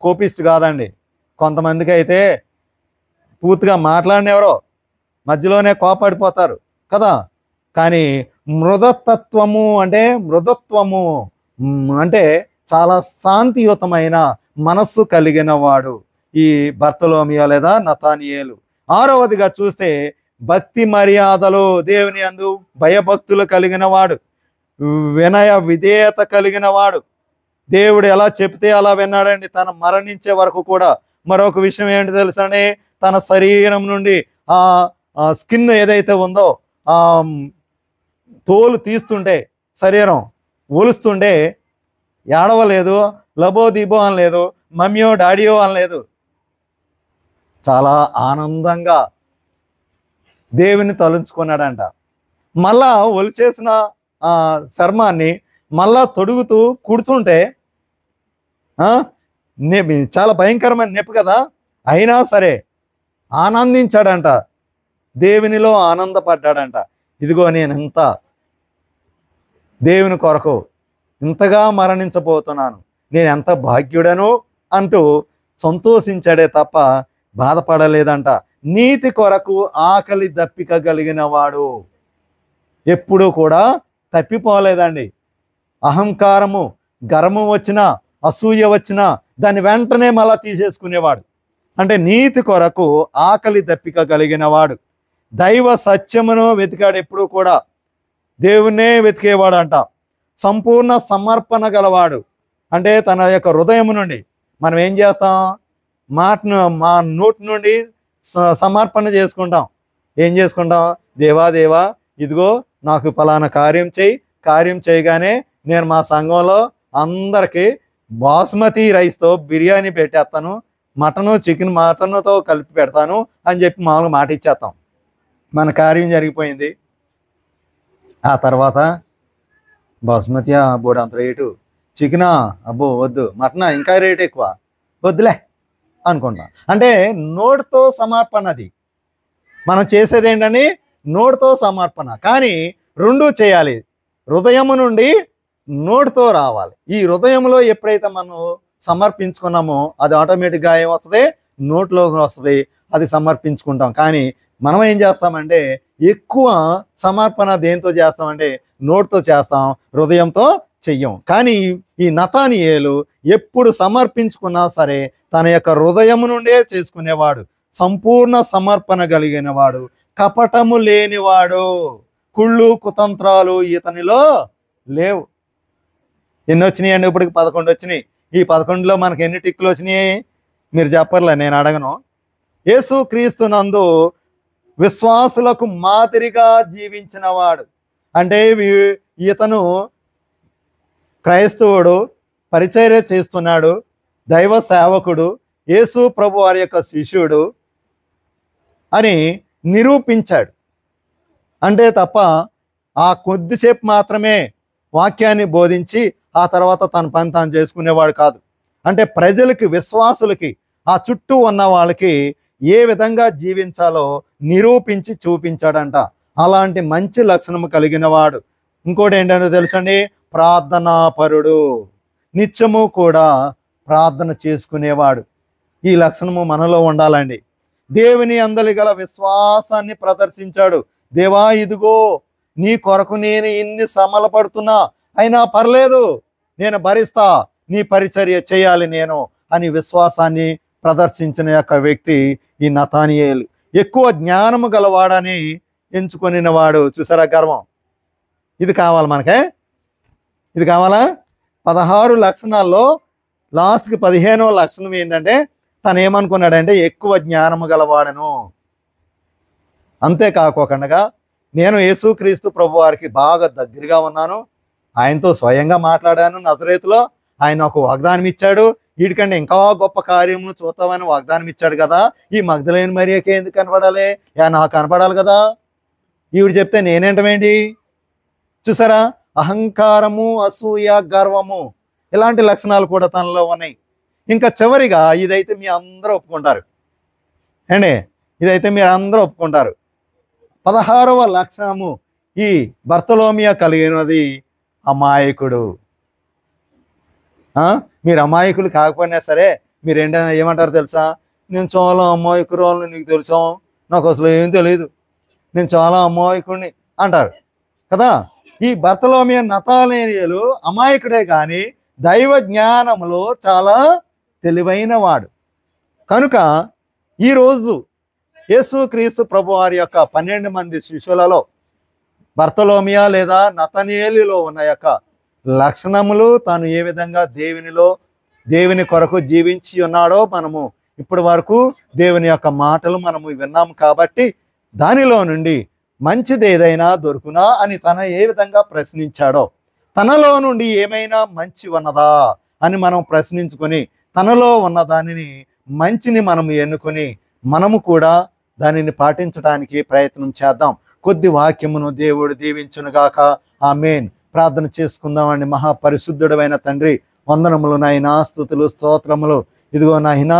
కోపిస్ట్ కాదండి. కొంతమందికి అయితే పూర్తిగా మాట్లాడినెవరో మధ్యలోనే కోపడిపోతారు కదా. కానీ మృదతత్వము అంటే చాలా శాంతియుతమైన మనస్సు కలిగిన వాడు ఈ బర్తలోమియో లేదా నతానియేలు. ఆరవదిగా చూస్తే భక్తి మర్యాదలు, దేవుని యందు భయభక్తులు కలిగిన వాడు, వినయ విధేయత కలిగిన వాడు. దేవుడు ఎలా చెప్తే అలా విన్నాడండి తన మరణించే వరకు కూడా. మరొక విషయం ఏంటి తెలుసండి, తన శరీరం నుండి ఆ స్కిన్ ఏదైతే ఉందో ఆ తోలు తీస్తుంటే, శరీరం ఒలుస్తుంటే ఏడవలేదు, లబో దిబో అనలేదు, మమ్మీయో డాడీయో అనలేదు. చాలా ఆనందంగా దేవుని తలుచుకున్నాడంట. మళ్ళా ఒలిచేసిన చర్మాన్ని మళ్ళా తొడుగుతూ కుడుతుంటే చాలా భయంకరమైన నొప్పి కదా, అయినా సరే ఆనందించాడంట, దేవునిలో ఆనందపడ్డాడంట. ఇదిగో నేను ఇంత దేవుని కొరకు ఇంతగా మరణించబోతున్నాను, నేను ఎంత భాగ్యుడను అంటూ సంతోషించాడే తప్ప బాధపడలేదంట. నీతి కొరకు ఆకలి దప్పిక కలిగిన వాడు ఎప్పుడూ కూడా తప్పిపోలేదండి. అహంకారము, గర్వం వచ్చినా, అసూయ వచ్చినా దాన్ని వెంటనే మళ్ళా తీసేసుకునేవాడు. అంటే నీతి కొరకు ఆకలి దప్పిక కలిగిన వాడు. దైవ సత్యమును వెతికాడు, ఎప్పుడూ కూడా దేవుణ్ణే వెతికేవాడు అంట. సంపూర్ణ సమర్పణ గలవాడు. అంటే తన యొక్క హృదయం నుండి మనం ఏం చేస్తాం, మా నోటి నుండి సమర్పణ చేసుకుంటాం. ఏం చేసుకుంటాం, దేవా ఇదిగో నాకు ఫలానా కార్యం చేయి, కార్యం చేయగానే నేను మా సంఘంలో అందరికీ బాస్మతి రైస్తో బిర్యానీ పెట్టేస్తాను, మటన్తో కలిపి పెడతాను అని చెప్పి మామూలుగా మాట ఇచ్చేస్తాం. మన కార్యం జరిగిపోయింది. ఆ తర్వాత బాస్మతి అబ్బోడు అంత రేటు, చికెనా అబ్బో వద్దు, మటనా ఇంకా రేటు ఎక్కువ, వద్దులే అనుకుంటాం. అంటే నోటితో సమర్పణ. అది మనం చేసేది ఏంటని నోటితో సమర్పణ. కానీ రెండూ చేయాలి, హృదయము నుండి నోటితో రావాలి. ఈ హృదయంలో ఎప్పుడైతే మనం సమర్పించుకున్నామో అది ఆటోమేటిక్గా ఏమవుతుంది, నోట్లోకి వస్తుంది, అది సమర్పించుకుంటాం. కానీ మనం ఏం చేస్తామంటే ఎక్కువ సమర్పణ దేంతో చేస్తామంటే నోటితో చేస్తాం, హృదయంతో చెయ్యం. కానీ ఈ నతానియేలు ఎప్పుడు సమర్పించుకున్నా సరే తన యొక్క హృదయం నుండే చేసుకునేవాడు, సంపూర్ణ సమర్పణ కలిగిన వాడు, కపటము లేనివాడు, కుళ్ళు కుతంత్రాలు ఇతనిలో లేవు. ఎన్ని వచ్చినాయి అండి? ఇప్పటికి 11 వచ్చినాయి. ఈ 11లో మనకి ఎన్ని టిక్కులు వచ్చినాయి మీరు చెప్పర్లే, నేను అడగను. యేసు క్రీస్తునందు విశ్వాసులకు మాదిరిగా జీవించిన వాడు అంటే ఇతను క్రైస్తవుడు, పరిచర్య చేస్తున్నాడు, దైవ సేవకుడు, యేసు ప్రభు వారి యొక్క శిష్యుడు అని నిరూపించాడు. అంటే తప్ప ఆ కొద్దిసేపు మాత్రమే వాక్యాన్ని బోధించి ఆ తర్వాత తన పని తాను చేసుకునేవాడు కాదు. అంటే ప్రజలకి, విశ్వాసులకి, ఆ చుట్టూ ఉన్న వాళ్ళకి ఏ విధంగా జీవించాలో నిరూపించి చూపించాడంట. అలాంటి మంచి లక్షణము కలిగిన వాడు. ఇంకోటి ఏంటంటే తెలుసండి, ప్రార్థనాపరుడు, నిత్యము కూడా ప్రార్థన చేసుకునేవాడు. ఈ లక్షణము మనలో ఉండాలండి. దేవుని అందలి గల విశ్వాసాన్ని ప్రదర్శించాడు. దేవా, ఇదిగో నీ కొరకు నేను ఇన్ని శ్రమలు పడుతున్నా అయినా పర్లేదు, నేను భరిస్తా, నీ పరిచర్య చేయాలి నేను అని విశ్వాసాన్ని ప్రదర్శించిన యొక్క వ్యక్తి ఈ నతానియేలు. ఎక్కువ జ్ఞానము గలవాడని ఎంచుకొనిన వాడు. చూసారా గర్వం? ఇది కావాలి మనకే, ఇది కావాలా? 16 లక్షణాల్లో లాస్ట్కి 15వ లక్షణం ఏంటంటే తను ఏమనుకున్నాడంటే ఎక్కువ జ్ఞానము గలవాడను. అంతేకాకోకుండా నేను యేసుక్రీస్తు ప్రభు వారికి బాగా దగ్గరగా ఉన్నాను, ఆయనతో స్వయంగా మాట్లాడాను నజరేతులో, ఆయన ఒక వాగ్దానం ఇచ్చాడు, వీటికంటే ఇంకా గొప్ప కార్యములు చూస్తామని వాగ్దానం ఇచ్చాడు కదా, ఈ మగ్దలేని మరియకే ఎందుకు కనపడాలి? నాకు కనపడాలి కదా. ఈవిడ చెప్తే నేనేంటమేంటి? చూసారా, అహంకారము, అసూయ, గర్వము, ఇలాంటి లక్షణాలు కూడా తనలో ఉన్నాయి. ఇంకా చివరిగా ఇదైతే మీ అందరూ ఒప్పుకుంటారు అండి, ఇదైతే మీరు అందరూ ఒప్పుకుంటారు. 16వ లక్షణము ఈ బర్తలోమియా కలిగినది అమాయకుడు. మీరు అమాయకులు కాకపోయినా సరే మీరు ఏమంటారు తెలుసా? నేను చాలా అమాయకురాలు, నీకు తెలుసా, నాకు అసలు ఏం తెలియదు, నేను చాలా అమాయకుడిని అంటారు కదా. ఈ బర్తలోమియా నతానియేలు అమాయకుడే కానీ దైవ జ్ఞానములో చాలా తెలివైన వాడు. కనుక ఈరోజు యేసుక్రీస్తు ప్రభు వారి యొక్క 12 మంది శిష్యులలో బర్తలోమియా లేదా నతానియేలులో ఉన్న యొక్క లక్షణములు, తాను ఏ విధంగా దేవుని కొరకు జీవించి ఉన్నాడో మనము ఇప్పటి వరకు దేవుని యొక్క మాటలు మనము విన్నాము. కాబట్టి దానిలో నుండి మంచిది ఏదైనా దొరుకునా అని తన ఏ విధంగా ప్రశ్నించాడో, తనలో నుండి ఏమైనా మంచి ఉన్నదా అని మనం ప్రశ్నించుకొని తనలో ఉన్న దానిని మంచిని మనం ఎన్నుకొని మనము కూడా దానిని పాటించడానికి ప్రయత్నం చేద్దాం. కొద్ది వాక్యమును దేవుడు దీవించునుగాక. ఆమేన్. ప్రార్థన చేసుకుందామండి. మహాపరిశుద్ధుడైన తండ్రి, వందనములు నాయనా, స్తుతులు, స్తోత్రములు. ఇదిగో నాయనా,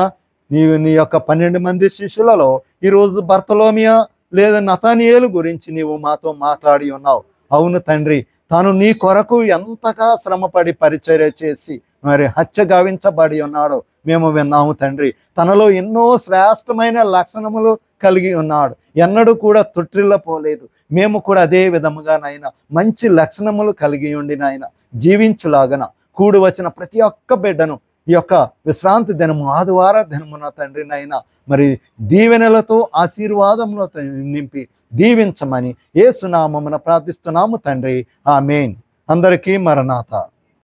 నీ యొక్క 12 మంది శిష్యులలో ఈరోజు బర్తలోమియా లేదా నతానియేలు గురించి నీవు మాతో మాట్లాడి ఉన్నావు. అవును తండ్రి, తాను నీ కొరకు ఎంతగా శ్రమపడి పరిచర్య చేసి మరి హత్య గావించబడి ఉన్నాడు మేము విన్నాము తండ్రి. తనలో ఎన్నో శ్రేష్టమైన లక్షణములు కలిగి ఉన్నాడు, ఎన్నడూ కూడా తొట్టిల్లపోలేదు. మేము కూడా అదే విధముగా నాయన మంచి లక్షణములు కలిగి ఉండి నాయన జీవించులాగన కూడి వచ్చిన ప్రతి ఒక్క బిడ్డను ఈ యొక్క విశ్రాంతి దినము, ఆదివార దినమున తండ్రి నాయన మరి దీవెనలతో, ఆశీర్వాదములతో నింపి దీవించమని యేసు నామమున ప్రార్థిస్తున్నాము తండ్రి. ఆమేన్. అందరికీ మరణాత.